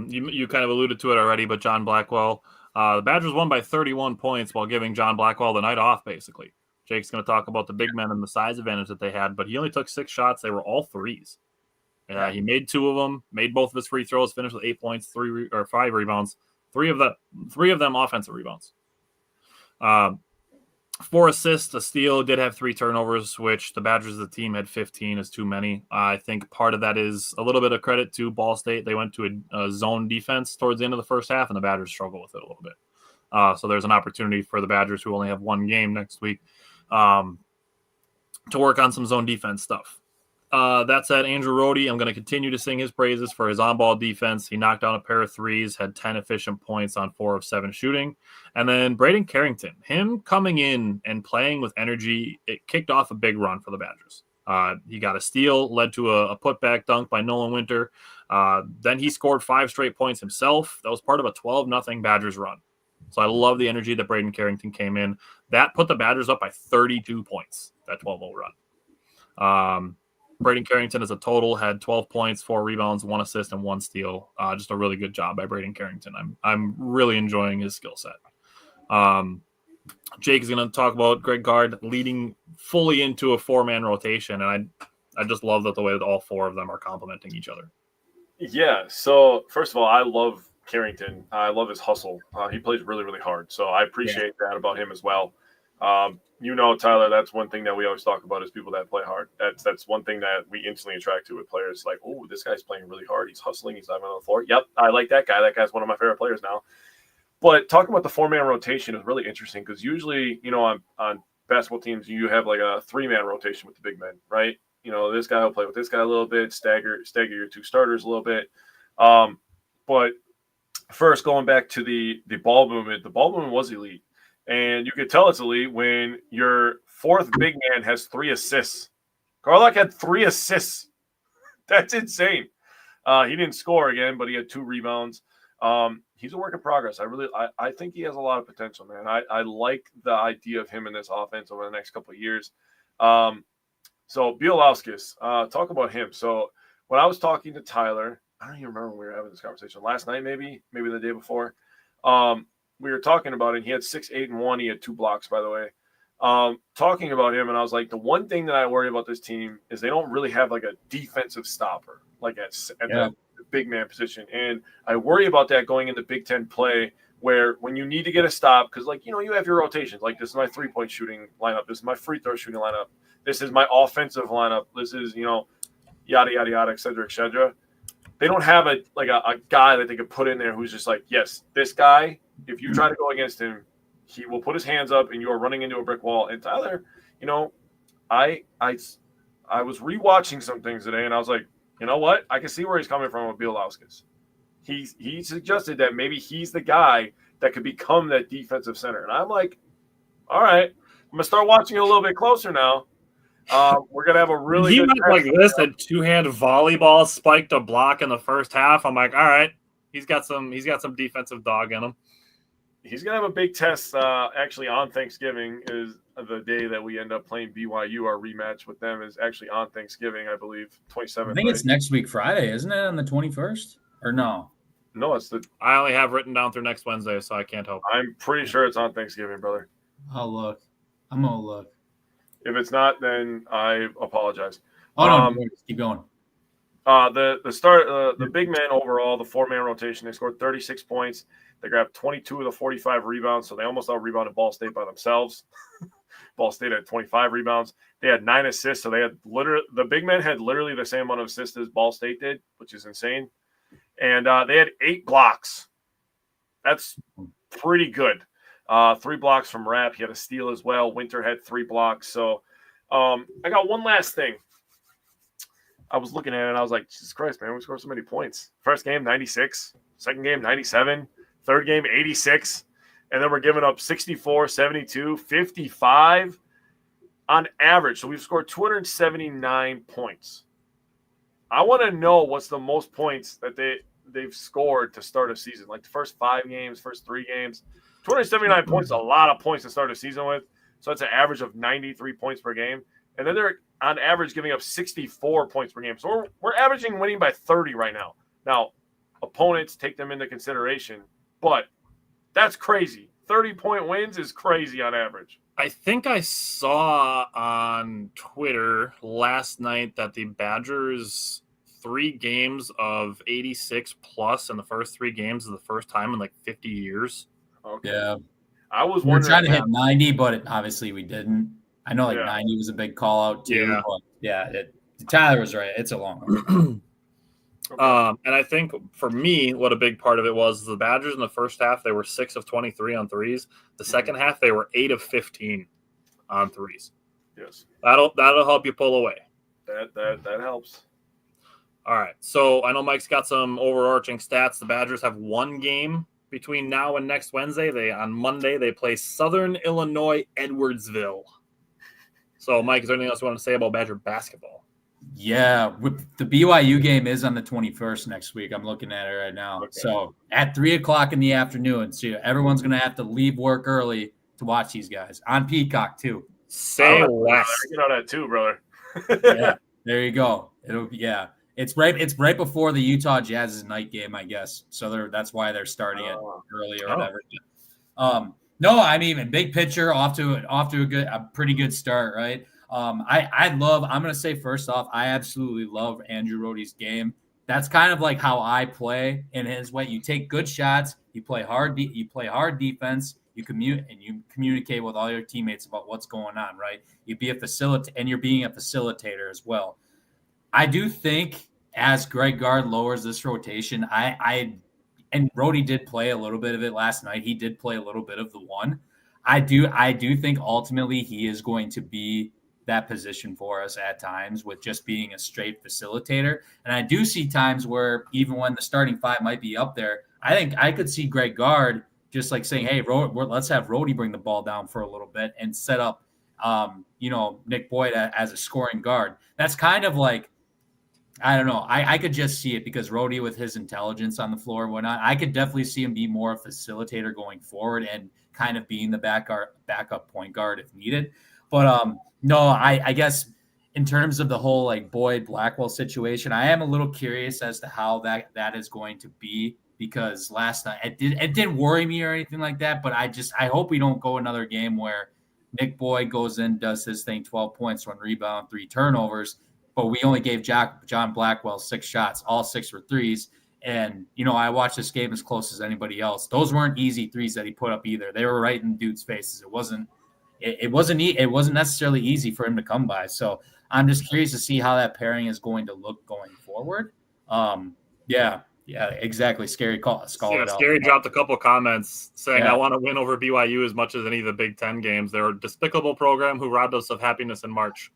you kind of alluded to it already, but John Blackwell, the Badgers won by 31 points while giving John Blackwell the night off, basically. Jake's going to talk about the big men and the size advantage that they had, but he only took 6 shots. They were all threes. He made 2 of them, made both of his free throws, finished with 8 points, 5 rebounds, 3 of them offensive rebounds. 4 assists, a steal, did have 3 turnovers, which the Badgers, the team, had 15 is too many. I think part of that is a little bit of credit to Ball State. They went to a zone defense towards the end of the first half, and the Badgers struggled with it a little bit. So there's an opportunity for the Badgers, who only have 1 game next week, to work on some zone defense stuff. That said, Andrew Rhodey, I'm going to continue to sing his praises for his on-ball defense. He knocked down a pair of threes, had 10 efficient points on 4 of 7 shooting. And then Braden Carrington, him coming in and playing with energy, it kicked off a big run for the Badgers. He got a steal, led to a putback dunk by Nolan Winter. Then he scored 5 straight points himself. That was part of a 12-0 Badgers run. So I love the energy that Braden Carrington came in. That put the Badgers up by 32 points, that 12-0 run. Braden Carrington as a total had 12 points, 4 rebounds, 1 assist, and 1 steal. Just a really good job by Braden Carrington. I'm really enjoying his skill set. Jake is going to talk about Greg Gard leading fully into a 4-man rotation, and I just love the way that all 4 of them are complementing each other. Yeah, so first of all, I love Carrington. I love his hustle. He plays really, really hard, so I appreciate that about him as well. Tyler, that's one thing that we always talk about is people that play hard. That's one thing that we instantly attract to with players. Like, oh, this guy's playing really hard. He's hustling. He's diving on the floor. Yep, I like that guy. That guy's one of my favorite players now. But talking about the 4-man rotation is really interesting because usually, on basketball teams, you have like a 3-man rotation with the big men, right? This guy will play with this guy a little bit, stagger your 2 starters a little bit. But first, going back to the ball movement was elite. And you could tell it's elite when your 4th big man has 3 assists. Garlock had 3 assists. That's insane. He didn't score again, but he had 2 rebounds. He's a work in progress. I think he has a lot of potential, man. I like the idea of him in this offense over the next couple of years. So Bielauskis, talk about him. So when I was talking to Tyler, I don't even remember when we were having this conversation. Last night, maybe the day before. We were talking about it. He had 6, 8, and 1. He had 2 blocks, by the way. Talking about him, and I was like, the one thing that I worry about this team is they don't really have like a defensive stopper, like at the big man position. And I worry about that going into Big Ten play, where when you need to get a stop, because you have your rotations. Like, this is my 3-point shooting lineup. This is my free throw shooting lineup. This is my offensive lineup. This is yada yada yada, et cetera, et cetera. They don't have a guy that they could put in there who's just like, yes, this guy, if you try to go against him, he will put his hands up and you are running into a brick wall. And Tyler, I was rewatching some things today and I was like, you know what? I can see where he's coming from with Bielauskas. He suggested that maybe he's the guy that could become that defensive center. And I'm like, all right, I'm going to start watching it a little bit closer now. We're going to have a really good went like this and two-hand volleyball spiked a block in the first half. I'm like, all right, he's got some defensive dog in him. He's going to have a big test actually on Thanksgiving is the day that we end up playing BYU. Our rematch with them is actually on Thanksgiving, I believe, 27th. I think it's next week Friday, isn't it, on the 21st? Or no? No, I only have written down through next Wednesday, so I can't help. I'm pretty sure it's on Thanksgiving, brother. I'll look. I'm going to look. If it's not, then I apologize. Oh, no, keep going. The big men overall, the 4-man rotation, they scored 36 points. They grabbed 22 of the 45 rebounds, so they almost out-rebounded Ball State by themselves. Ball State had 25 rebounds. They had 9 assists, so they had the big men had literally the same amount of assists as Ball State did, which is insane. And they had 8 blocks. That's pretty good. 3 blocks from Rapp. He had a steal as well. Winter had 3 blocks. So I got one last thing. I was looking at it and I was like, Jesus Christ, man, we scored so many points. First game, 96. Second game, 97. Third game, 86. And then we're giving up 64, 72, 55 on average. So we've scored 279 points. I want to know what's the most points that they've scored to start a season. Like the first 5 games, first 3 games. 279 points is a lot of points to start a season with. So that's an average of 93 points per game. And then they're on average giving up 64 points per game. So we're averaging winning by 30 right now. Now, opponents take them into consideration, but that's crazy. 30-point wins is crazy on average. I think I saw on Twitter last night that the Badgers 3 games of 86 plus in the first 3 games is the first time in like 50 years. Okay. Yeah. I was We're wondering. trying to hit 90, but obviously we didn't. I know 90 was a big call out too. Yeah. But Tyler was right. It's a long one. And I think for me, what a big part of it was the Badgers in the first half, they were 6 of 23 on threes. The second half, they were 8 of 15 on threes. Yes. That'll help you pull away. That helps. All right. So I know Mike's got some overarching stats. The Badgers have 1 game between now and next Wednesday. On Monday, they play Southern Illinois Edwardsville. So, Mike, is there anything else you want to say about Badger basketball? Yeah, the BYU game is on the 21st next week. I'm looking at it right now. Okay. So at 3:00 in the afternoon. So everyone's going to have to leave work early to watch these guys on Peacock too. Say less. You know that too, brother. Yeah, there you go. It's right before the Utah Jazz's night game, I guess. So that's why they're starting it early or whatever. No, I mean, big picture, off to a pretty good start, right? I'm going to say first off, I absolutely love Andrew Rohde's game. That's kind of like how I play in his way. You take good shots, you play hard defense, you communicate with all your teammates about what's going on, right? You be a facilitator, and you're being a facilitator as well. I do think as Greg Gard lowers this rotation, and Rohde did play a little bit of it last night. He did play a little bit of the 1. I do think ultimately he is going to be that position for us at times with just being a straight facilitator. And I do see times where even when the starting 5 might be up there, I think I could see Greg Gard just like saying, hey, let's have Rohde bring the ball down for a little bit and set up, Nick Boyd as a scoring guard. That's kind of like, I don't know. I could just see it because Rohde with his intelligence on the floor and whatnot, I could definitely see him be more a facilitator going forward and kind of being the backup point guard if needed. But no, I guess in terms of the whole like Boyd Blackwell situation, I am a little curious as to how that is going to be because last night it didn't worry me or anything like that. But I hope we don't go another game where Nick Boyd goes in, does his thing, 12 points, 1 rebound, 3 turnovers. But we only gave John Blackwell 6 shots. All 6 were threes. And, I watched this game as close as anybody else. Those weren't easy threes that he put up either. They were right in dudes' faces. It wasn't necessarily easy for him to come by. So I'm just curious to see how that pairing is going to look going forward. Yeah, exactly. Scary call. Scary dropped a couple comments saying, Yeah. I want to win over BYU as much as any of the Big Ten games. They're a despicable program who robbed us of happiness in March.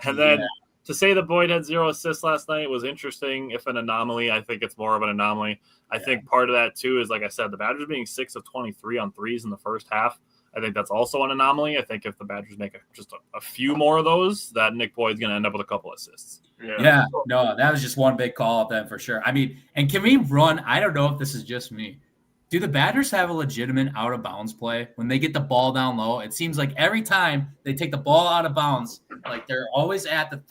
And then to say that Boyd had 0 assists last night was interesting. If an anomaly, I think it's more of an anomaly. I think part of that, too, is, like I said, the Badgers being 6 of 23 on threes in the first half. I think that's also an anomaly. I think if the Badgers make just a few more of those, that Nick Boyd's going to end up with a couple assists. Yeah, no, that was just one big call up then for sure. I mean, and can we run? I don't know if this is just me. Do the Badgers have a legitimate out of bounds play when they get the ball down low? It seems like every time they take the ball out of bounds, like they're always at the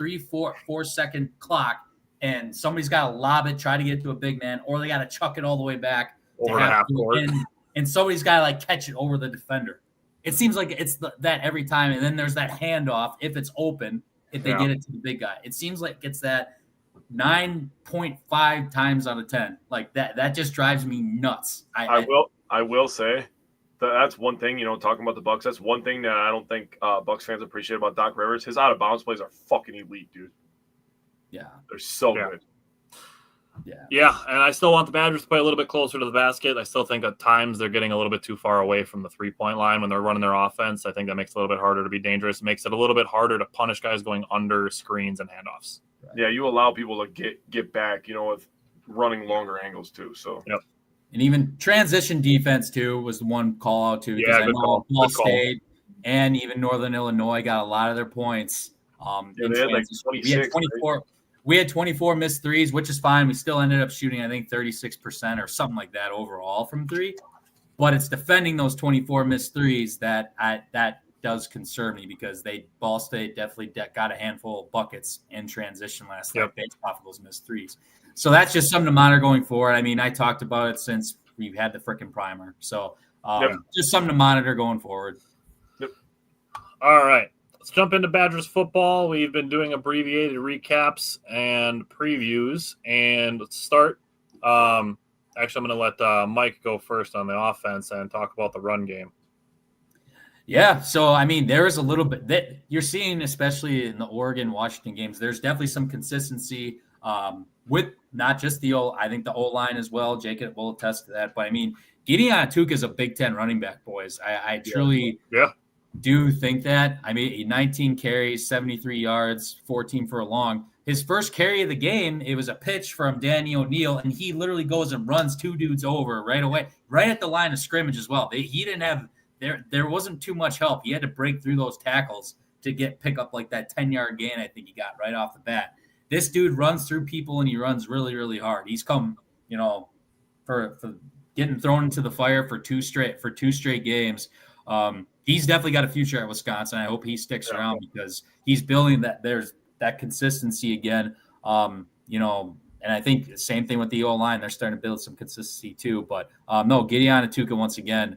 4 second clock, and somebody's got to lob it, try to get to a big man, or they got to chuck it all the way back over to half court, and somebody's got to like catch it over the defender. It seems like it's that every time, and then there's that handoff if it's open. If they get it to the big guy, it seems like it's that 9.5 times out of 10. Like that just drives me nuts. I will say that's one thing, talking about the Bucks, that's one thing that I don't think Bucks fans appreciate about Doc Rivers. His out of bounds plays are fucking elite, dude. Yeah. They're so good. Yeah, and I still want the Badgers to play a little bit closer to the basket. I still think at times they're getting a little bit too far away from the three-point line when they're running their offense. I think that makes it a little bit harder to be dangerous. It makes it a little bit harder to punish guys going under screens and handoffs. Yeah, you allow people to get back, with running longer angles too. So And even transition defense too was the one call out too. Yeah, good call. Ball State and even Northern Illinois got a lot of their points. They had like 26, we had 24 missed threes, which is fine. We still ended up shooting, I think, 36% or something like that overall from three. But it's defending those 24 missed threes that does concern me because Ball State definitely got a handful of buckets in transition last night based off of those missed threes. So that's just something to monitor going forward. I mean, I talked about it since we've had the freaking primer. So just something to monitor going forward. All right. Let's jump into Badgers football. We've been doing abbreviated recaps and previews. And let's start. Actually, I'm going to let Mike go first on the offense and talk about the run game. Yeah, so, I mean, there is a little bit that you're seeing, especially in the Oregon-Washington games. There's definitely some consistency with not just I think the O-line as well. Jacob will attest to that. But, I mean, Gideon Atuka is a Big Ten running back, boys. I truly do think that. I mean, 19 carries, 73 yards, 14 for a long. His first carry of the game, it was a pitch from Danny O'Neal, and he literally goes and runs two dudes over right away, right at the line of scrimmage as well. He didn't have there wasn't too much help. He had to break through those tackles to pick up like that 10-yard gain I think he got right off the bat. This dude runs through people, and he runs really, really hard. He's come, for getting thrown into the fire for two straight games. He's definitely got a future at Wisconsin. I hope he sticks around because he's building that. There's that consistency again. And I think the same thing with the O-line. They're starting to build some consistency too. But no, Gideon Atuka once again.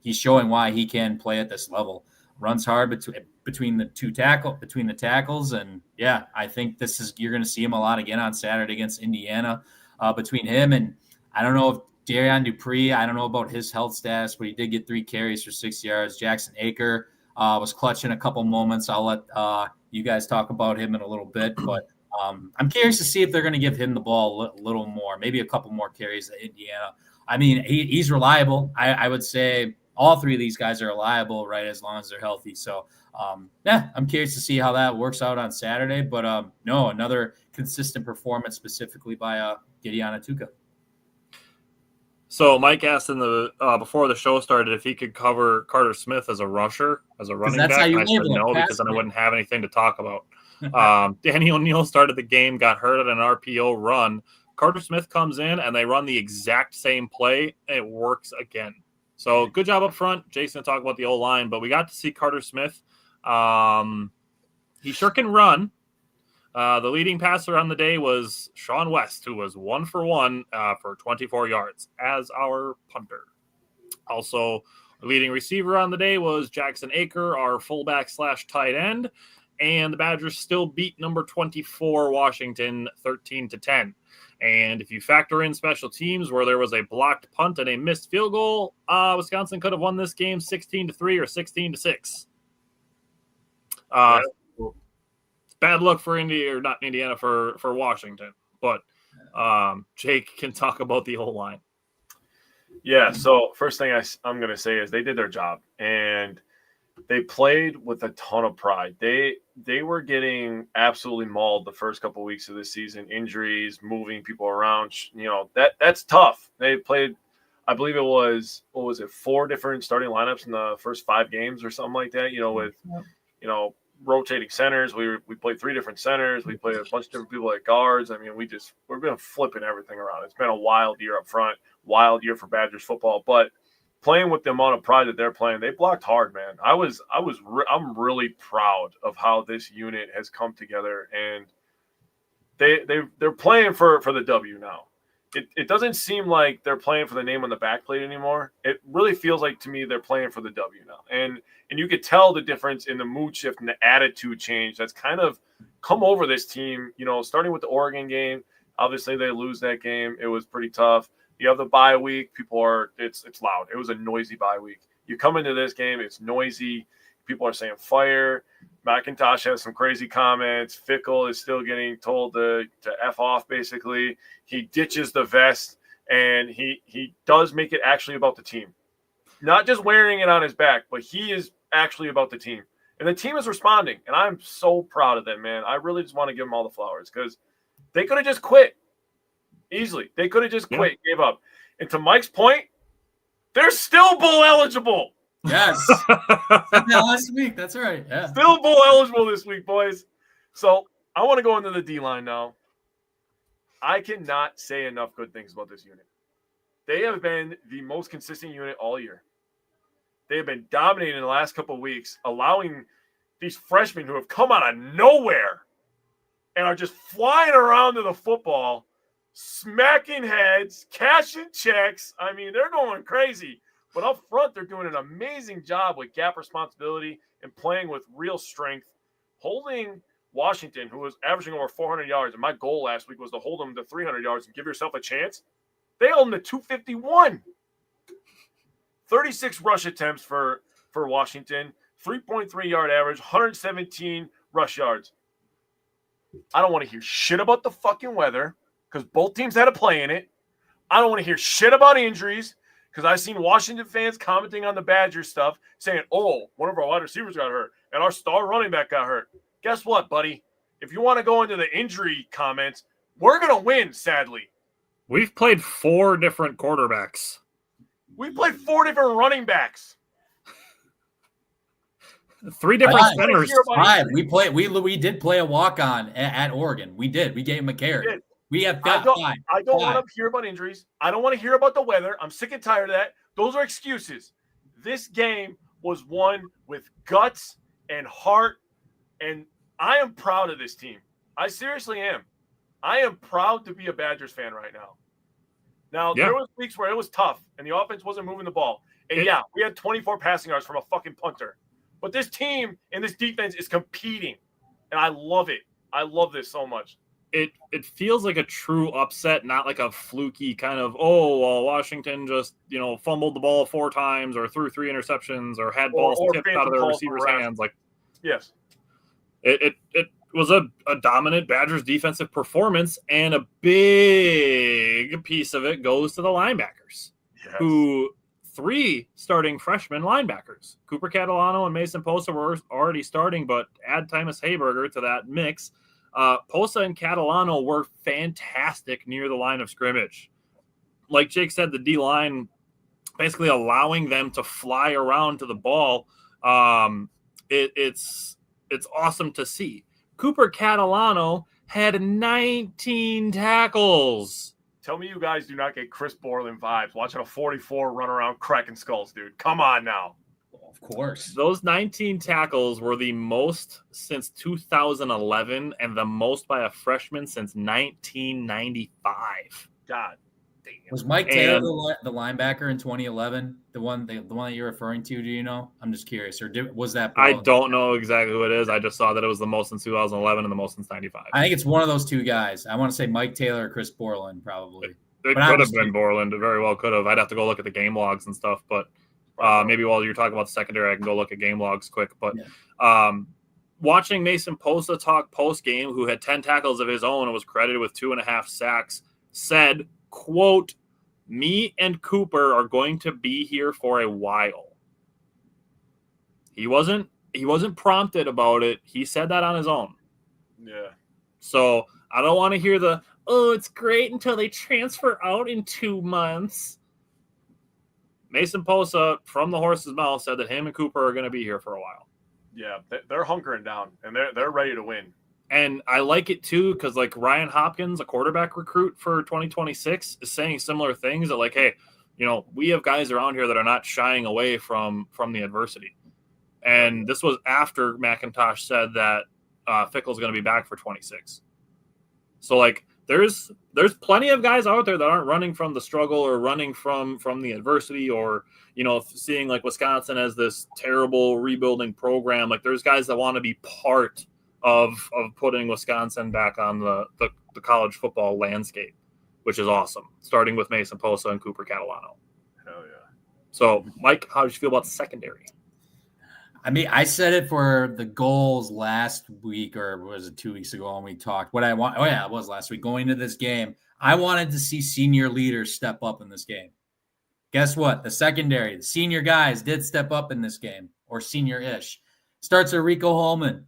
He's showing why he can play at this level. Runs hard between the tackles, and I think you're going to see him a lot again on Saturday against Indiana. Between him and I don't know if Darian Dupree, I don't know about his health status, but he did get 3 carries for 6 yards. Jackson Aker was clutching a couple moments. I'll let you guys talk about him in a little bit, but I'm curious to see if they're going to give him the ball a little more, maybe a couple more carries at Indiana. I mean, he's reliable. I would say all 3 of these guys are reliable, right, as long as they're healthy. So, I'm curious to see how that works out on Saturday. But, no, another consistent performance specifically by Gideon Atuka. So Mike asked in the before the show started if he could cover Carter Smith as a rusher, as a running back. I said no because then I wouldn't have anything to talk about. Danny O'Neal started the game, got hurt at an RPO run. Carter Smith comes in, and they run the exact same play, and it works again. So good job up front. Jason will talk about the O-line, but we got to see Carter Smith. He sure can run. The leading passer on the day was Sean West, who was 1 for 1 for 24 yards as our punter. Also, the leading receiver on the day was Jackson Aker, our fullback / tight end. And the Badgers still beat number 24 Washington 13-10. And if you factor in special teams where there was a blocked punt and a missed field goal, Wisconsin could have won this game 16-3 or 16-6. bad luck for Indiana for Washington. But Jake can talk about the whole line. Yeah, so first thing I'm going to say is they did their job, and they played with a ton of pride. They were getting absolutely mauled the first couple of weeks of this season, injuries, moving people around. That's tough. They played, I believe it was, 4 different starting lineups in the first 5 games or something like that, with, rotating centers. We played 3 different centers. We played a bunch of different people at guards. I mean, we've been flipping everything around. It's been a wild year up front, wild year for Badgers football, but playing with the amount of pride that they're playing, they blocked hard, man. I'm really proud of how this unit has come together, and they're playing for the W now. It doesn't seem like they're playing for the name on the backplate anymore. It really feels like to me they're playing for the W now. And you could tell the difference in the mood shift and the attitude change that's kind of come over this team, starting with the Oregon game. Obviously, they lose that game. It was pretty tough. You have the bye week. It's loud. It was a noisy bye week. You come into this game, it's noisy. People are saying fire. McIntosh has some crazy comments. Fickle is still getting told to F off, basically. He ditches the vest, and he does make it actually about the team. Not just wearing it on his back, but he is actually about the team. And the team is responding, and I'm so proud of them, man. I really just want to give them all the flowers because they could have just quit easily. They could have just quit, gave up. And to Mike's point, they're still bowl eligible. Yes. Last week. That's right. Yeah. Still bowl eligible this week, boys. So I want to go into the D-line now. I cannot say enough good things about this unit. They have been the most consistent unit all year. They have been dominating in the last couple of weeks, allowing these freshmen who have come out of nowhere and are just flying around to the football, smacking heads, cashing checks. I mean, they're going crazy. But up front, they're doing an amazing job with gap responsibility and playing with real strength, holding Washington, who was averaging over 400 yards. And my goal last week was to hold them to 300 yards and give yourself a chance. They held them to 251. 36 rush attempts for Washington, 3.3 yard average, 117 rush yards. I don't want to hear shit about the fucking weather because both teams had a play in it. I don't want to hear shit about injuries because I've seen Washington fans commenting on the Badgers stuff saying, oh, one of our wide receivers got hurt and our star running back got hurt. Guess what, buddy? If you want to go into the injury comments, we're going to win, sadly. We've played 4 different quarterbacks. We played 4 different running backs. 3 different centers. 5. We did play a walk-on at Oregon. We did. We gave him a carry. We have got 5. I don't want to hear about injuries. I don't want to hear about the weather. I'm sick and tired of that. Those are excuses. This game was won with guts and heart, and I am proud of this team. I seriously am. I am proud to be a Badgers fan right now. Now, there was weeks where it was tough, and the offense wasn't moving the ball. And, we had 24 passing yards from a fucking punter. But this team and this defense is competing, and I love it. I love this so much. It feels like a true upset, not like a fluky kind of, Washington just, fumbled the ball 4 times or threw 3 interceptions or had balls tipped out of their receivers' hands. Like, yes. It was a dominant Badgers defensive performance, and a big piece of it goes to the linebackers, who 3 starting freshman linebackers. Cooper Catalano and Mason Posa were already starting, but add Tymus Hayberger to that mix. Posa and Catalano were fantastic near the line of scrimmage. Like Jake said, the D-line basically allowing them to fly around to the ball. It's awesome to see. Cooper Catalano had 19 tackles. Tell me you guys do not get Chris Borland vibes watching a 44 run around cracking skulls, dude. Come on now. Of course. Those 19 tackles were the most since 2011 and the most by a freshman since 1995. God damn. Was Mike Taylor the linebacker in 2011? The one that you're referring to, do you know? I'm just curious. Or was that I don't know exactly who it is. I just saw that it was the most since 2011 and the most since 95. I think it's one of those 2 guys. I want to say Mike Taylor or Chris Borland, probably. It could have been Borland. It very well could have. I'd have to go look at the game logs and stuff, but maybe while you're talking about the secondary, I can go look at game logs quick. But watching Mason Posa talk post-game, who had 10 tackles of his own and was credited with 2.5 sacks, said, quote, "Me and Cooper are going to be here for a while." He wasn't prompted about it. He said that on his own. Yeah. So I don't want to hear the, "Oh, it's great until they transfer out in 2 months." Mason Posa, from the horse's mouth, said that him and Cooper are going to be here for a while. Yeah, they're hunkering down, and they're ready to win. And I like it, too, because, like, Ryan Hopkins, a quarterback recruit for 2026, is saying similar things that, like, hey, you know, we have guys around here that are not shying away from the adversity. And this was after McIntosh said that Fickle's going to be back for 26. So, like, there's plenty of guys out there that aren't running from the struggle or running from the adversity, or, you know, seeing like Wisconsin as this terrible rebuilding program. Like, there's guys that want to be part of putting Wisconsin back on the college football landscape, which is awesome, starting with Mason Posa and Cooper Catalano. Hell yeah. So, Mike, how did you feel about the secondary? I mean, I said it for the goals last week, or was it 2 weeks ago when we talked? What I want, oh yeah, it was last week. Going into this game, I wanted to see senior leaders step up in this game. Guess what? The secondary, the senior guys did step up in this game, or senior-ish. Starts with Rico Holman.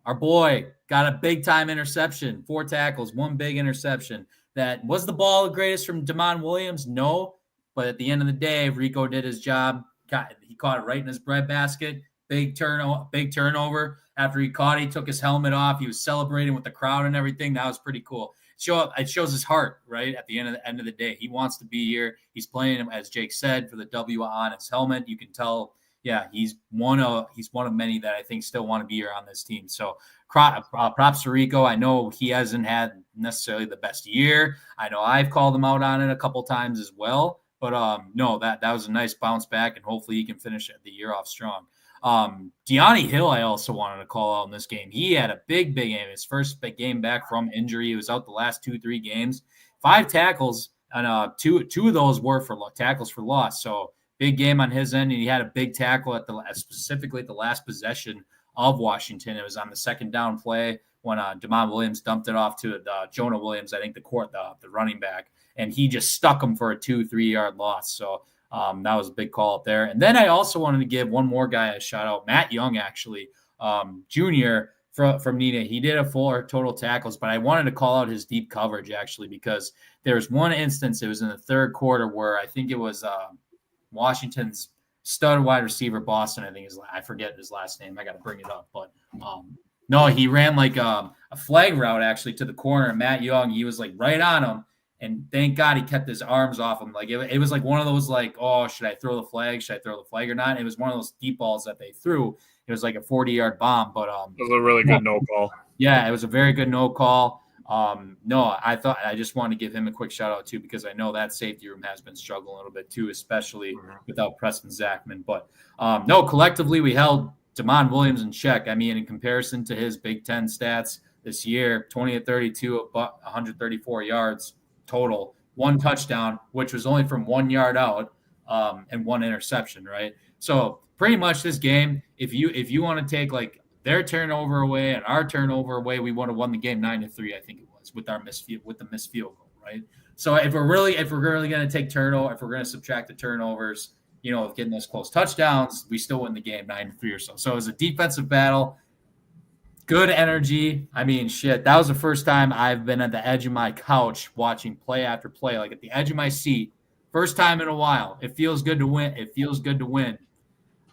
Our boy got a big-time interception, 4 tackles, 1 big interception. That was the ball the greatest from Damon Williams? No, but at the end of the day, Rico did his job. He caught it right in his breadbasket. Big turnover. After he caught it, he took his helmet off. He was celebrating with the crowd and everything. That was pretty cool. It shows his heart, right? At the end of the day, he wants to be here. He's playing, as Jake said, for the W on his helmet. You can tell, yeah, he's one of many that I think still want to be here on this team. So props to Rico. I know he hasn't had necessarily the best year. I know I've called him out on it a couple times as well. But no, that was a nice bounce back, and hopefully he can finish the year off strong. Deani Hill, I also wanted to call out in this game. He had a big game. His first big game back from injury. He was out the last 2-3 games. 5 tackles, and two of those were for tackles for loss. So big game on his end, and he had a big tackle specifically at the last possession of Washington. It was on the second down play when Damon Williams dumped it off to Jonah Williams, I think the running back, and he just stuck him for a 2-3 yard loss. So that was a big call up there. And then I also wanted to give one more guy a shout out, Matt Young, actually, junior from Nina. He did a 4 total tackles, but I wanted to call out his deep coverage, actually, because there was one instance, it was in the third quarter, where I think it was Washington's stud wide receiver, Boston, I forget his last name. I got to bring it up. But no, he ran like a flag route, actually, to the corner. And Matt Young, he was like right on him. And thank God he kept his arms off him. Like it was like one of those, like, oh, should I throw the flag? Should I throw the flag or not? And it was one of those deep balls that they threw. It was like a 40-yard bomb. But it was a really good no call. Yeah, it was a very good no call. No, I just wanted to give him a quick shout out too, because I know that safety room has been struggling a little bit too, especially without Preston Zachman. But no, collectively we held Damon Williams in check. I mean, in comparison to his Big Ten stats this year, 20-32, 134 yards total, 1 touchdown, which was only from 1 yard out, and 1 interception, right? So pretty much this game, if you want to take like their turnover away and our turnover away, we would have won the game 9-3, I think it was, with the missed field goal, right? So if we're really going to take turnover, if we're going to subtract the turnovers, you know, of getting those close touchdowns, we still win the game 9-3 or so. So it was a defensive battle. Good energy. I mean, shit, that was the first time I've been at the edge of my couch watching play after play, like at the edge of my seat. First time in a while. It feels good to win.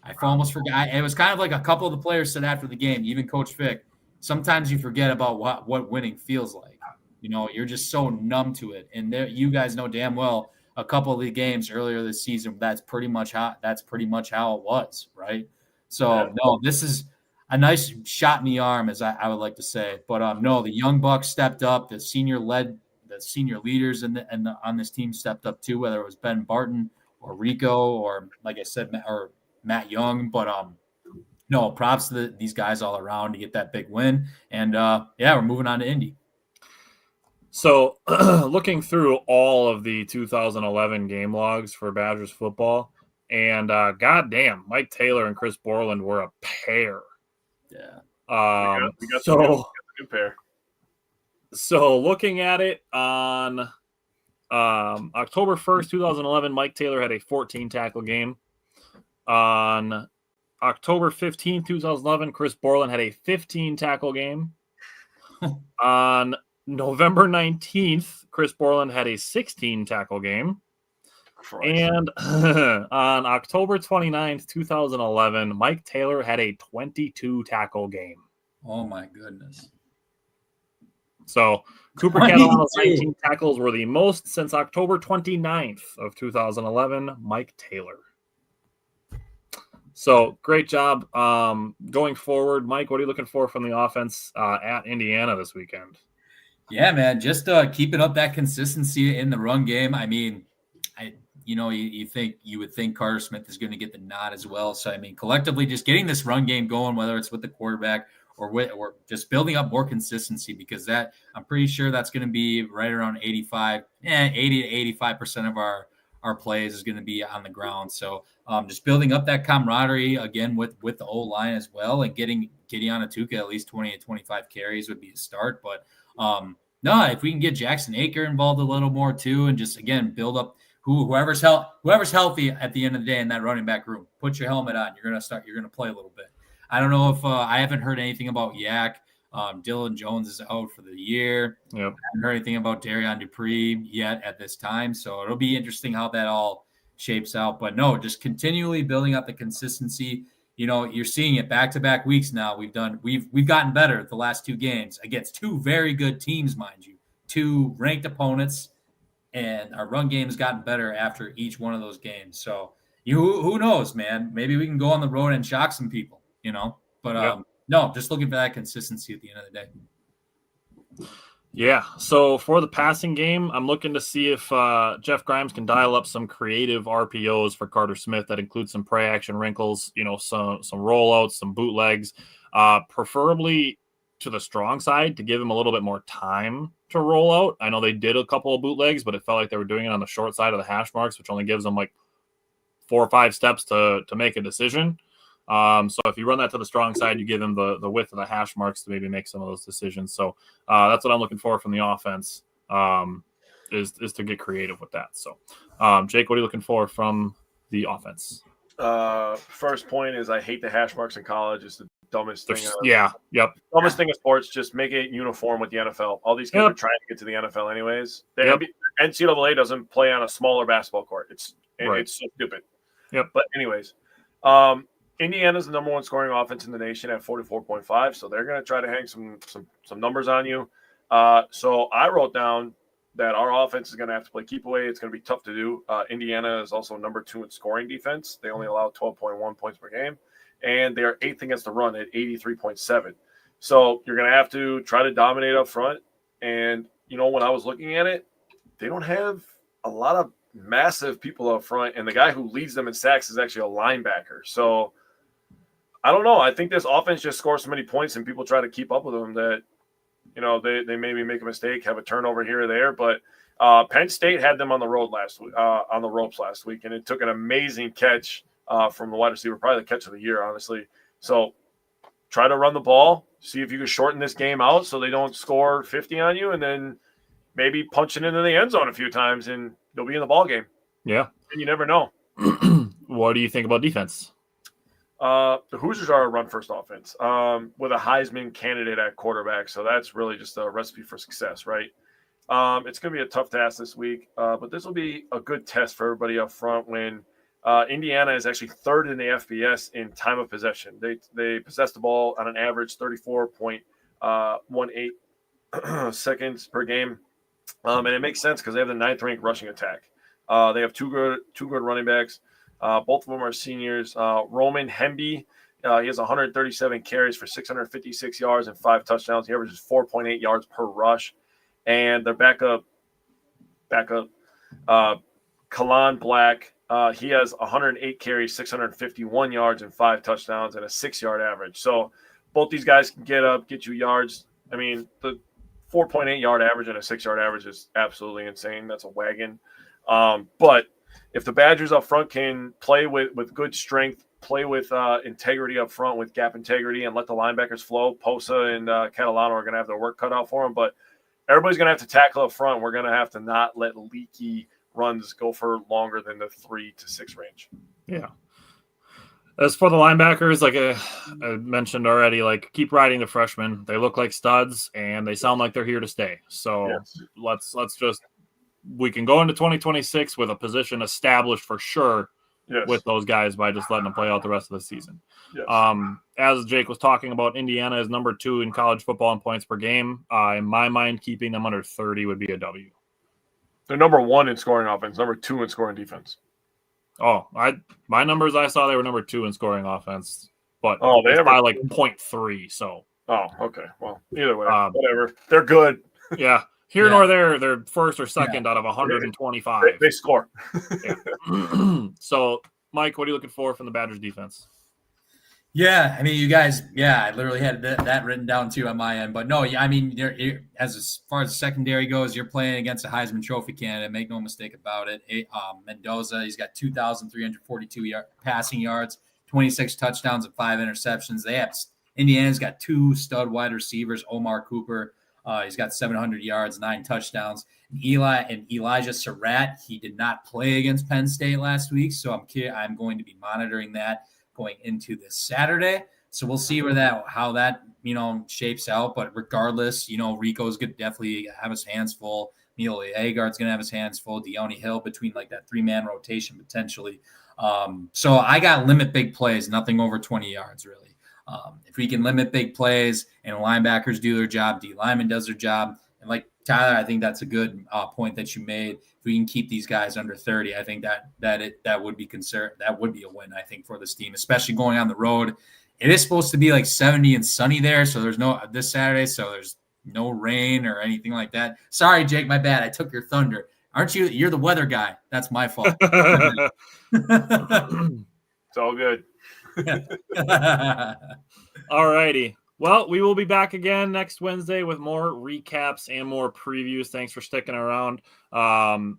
I almost forgot. It was kind of like a couple of the players said after the game, even Coach Vic, sometimes you forget about what winning feels like. You know, you're just so numb to it. And you guys know damn well a couple of the games earlier this season, that's pretty much how it was, right? So, no, this is a nice shot in the arm, as I would like to say. But no, the young Bucks stepped up. The senior leaders on this team stepped up too, whether it was Ben Barton or Rico or, like I said, or Matt Young. But no, props to these guys all around to get that big win. And yeah, we're moving on to Indy. So looking through all of the 2011 game logs for Badgers football, and goddamn, Mike Taylor and Chris Borland were a pair. Yeah. We got So the new pair. So looking at it on October 1st, 2011, Mike Taylor had a 14 tackle game. On October 15th, 2011, Chris Borland had a 15 tackle game. On November 19th, Chris Borland had a 16 tackle game. Christ. And on October 29th, 2011, Mike Taylor had a 22 tackle game. Oh my goodness. So Cooper Catalano's 19 tackles were the most since October 29th of 2011, Mike Taylor. So great job going forward. Mike, what are you looking for from the offense at Indiana this weekend? Yeah, man, just keeping up that consistency in the run game. I mean, you would think Carter Smith is going to get the nod as well. So, I mean, collectively just getting this run game going, whether it's with the quarterback or just building up more consistency, because that I'm pretty sure that's going to be right around 80 to 85% of our plays is going to be on the ground. So just building up that camaraderie again with the O-line as well, and getting Gideon Atuka at least 20 to 25 carries would be a start. But no, if we can get Jackson Aker involved a little more too, and just again build up whoever's healthy at the end of the day in that running back room, put your helmet on. You're going to play a little bit. I don't know if I haven't heard anything about Yak. Dylan Jones is out for the year. Yep. I haven't heard anything about Darion Dupree yet at this time. So it'll be interesting how that all shapes out. But no, just continually building up the consistency. You know, you're seeing it back-to-back weeks now. We've gotten better the last two games against two very good teams, mind you, two ranked opponents, and our run game has gotten better after each one of those games. So who knows, man? Maybe we can go on the road and shock some people. But no, just looking for that consistency at the end of the day. Yeah. So for the passing game, I'm looking to see if Jeff Grimes can dial up some creative RPOs for Carter Smith that include some play action wrinkles, some rollouts, some bootlegs, preferably to the strong side to give him a little bit more time to roll out. I know they did a couple of bootlegs, but it felt like they were doing it on the short side of the hash marks, which only gives them like 4 or 5 steps to make a decision. So if you run that to the strong side, you give him the width of the hash marks to maybe make some of those decisions. So that's what I'm looking for from the offense, is to get creative with that. So Jake, what are you looking for from the offense? First point is I hate the hash marks in college. It's the dumbest thing. Dumbest thing in sports. Just make it uniform with the NFL. All these kids are trying to get to the NFL anyways. The NCAA doesn't play on a smaller basketball court. It's so stupid. Yep. But anyways, Indiana's the number one scoring offense in the nation at 44.5, so they're going to try to hang some numbers on you. So I wrote down that our offense is going to have to play keep away. It's going to be tough to do. Indiana is also number 2 in scoring defense. They only allow 12.1 points per game, and they are 8th against the run at 83.7. So you're going to have to try to dominate up front. And, when I was looking at it, they don't have a lot of massive people up front, and the guy who leads them in sacks is actually a linebacker. So I don't know. I think this offense just scores so many points and people try to keep up with them that, they maybe make a mistake, have a turnover here or there. But Penn State had them on the road on the ropes last week, and it took an amazing catch from the wide receiver, probably the catch of the year, honestly. So try to run the ball, see if you can shorten this game out so they don't score 50 on you, and then maybe punch it into the end zone a few times, and you'll be in the ball game. Yeah. And you never know. What do you think about defense? The Hoosiers are a run-first offense with a Heisman candidate at quarterback, so that's really just a recipe for success, right? It's going to be a tough task this week, but this will be a good test for everybody up front when Indiana is actually 3rd in the FBS in time of possession. They possess the ball on an average 34.18 seconds per game, and it makes sense because they have the 9th-ranked rushing attack. They have two good running backs. Both of them are seniors. Roman Hemby, he has 137 carries for 656 yards and 5 touchdowns. He averages 4.8 yards per rush. And their backup, Kalan Black, he has 108 carries, 651 yards and 5 touchdowns and a 6-yard average. So both these guys can get you yards. I mean, the 4.8 yard average and a 6-yard average is absolutely insane. That's a wagon. But if the Badgers up front can play with good strength play with integrity up front, with gap integrity, and let the linebackers flow. Posa and Catalano are going to have their work cut out for them, but everybody's going to have to tackle up front. We're going to have to not let leaky runs go for longer than the 3 to 6 range. Yeah. As for the linebackers, like I mentioned already, like keep riding the freshmen. They look like studs, and they sound like they're here to stay. So let's just we can go into 2026 with a position established for sure with those guys by just letting them play out the rest of the season. Yes. As Jake was talking about, Indiana is number 2 in college football in points per game. In my mind, keeping them under 30 would be a W. They're number 1 in scoring offense, number 2 in scoring defense. Oh, my numbers I saw, they were number 2 in scoring offense, but they it's by like 0.3. So okay. Well, either way, whatever. They're good. Yeah, here nor there, they're first or second out of 125. They score. So, Mike, what are you looking for from the Badgers defense? Yeah, I mean, you guys, I literally had that written down too on my end. But no, I mean, as far as the secondary goes, you're playing against a Heisman Trophy candidate. Make no mistake about it. Mendoza, he's got 2,342 passing yards, 26 touchdowns, and 5 interceptions. Indiana's got 2 stud wide receivers. Omar Cooper, he's got 700 yards, 9 touchdowns. And Elijah Surratt, he did not play against Penn State last week, so I'm going to be monitoring that going into this Saturday. So we'll see how that shapes out. But regardless, Rico's going to definitely have his hands full. Neil Agard's going to have his hands full. Deone Hill between like that 3-man rotation potentially. So I got limit big plays, nothing over 20 yards really. If we can limit big plays and linebackers do their job, D lineman does their job, and like Tyler, I think that's a good point that you made. If we can keep these guys under 30, I think that would be that would be a win, I think, for this team, especially going on the road. It is supposed to be like 70 and sunny there, so there's this Saturday, so there's no rain or anything like that. Sorry, Jake, my bad. I took your thunder. Aren't you? You're the weather guy. That's my fault. It's all good. All righty. Well, we will be back again next Wednesday with more recaps and more previews. Thanks for sticking around. We'll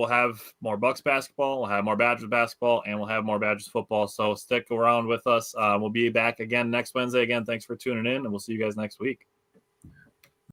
have more Bucks basketball, we'll have more Badgers basketball, and we'll have more Badgers football. So stick around with us. We'll be back again next Wednesday. Again, thanks for tuning in, and we'll see you guys next week.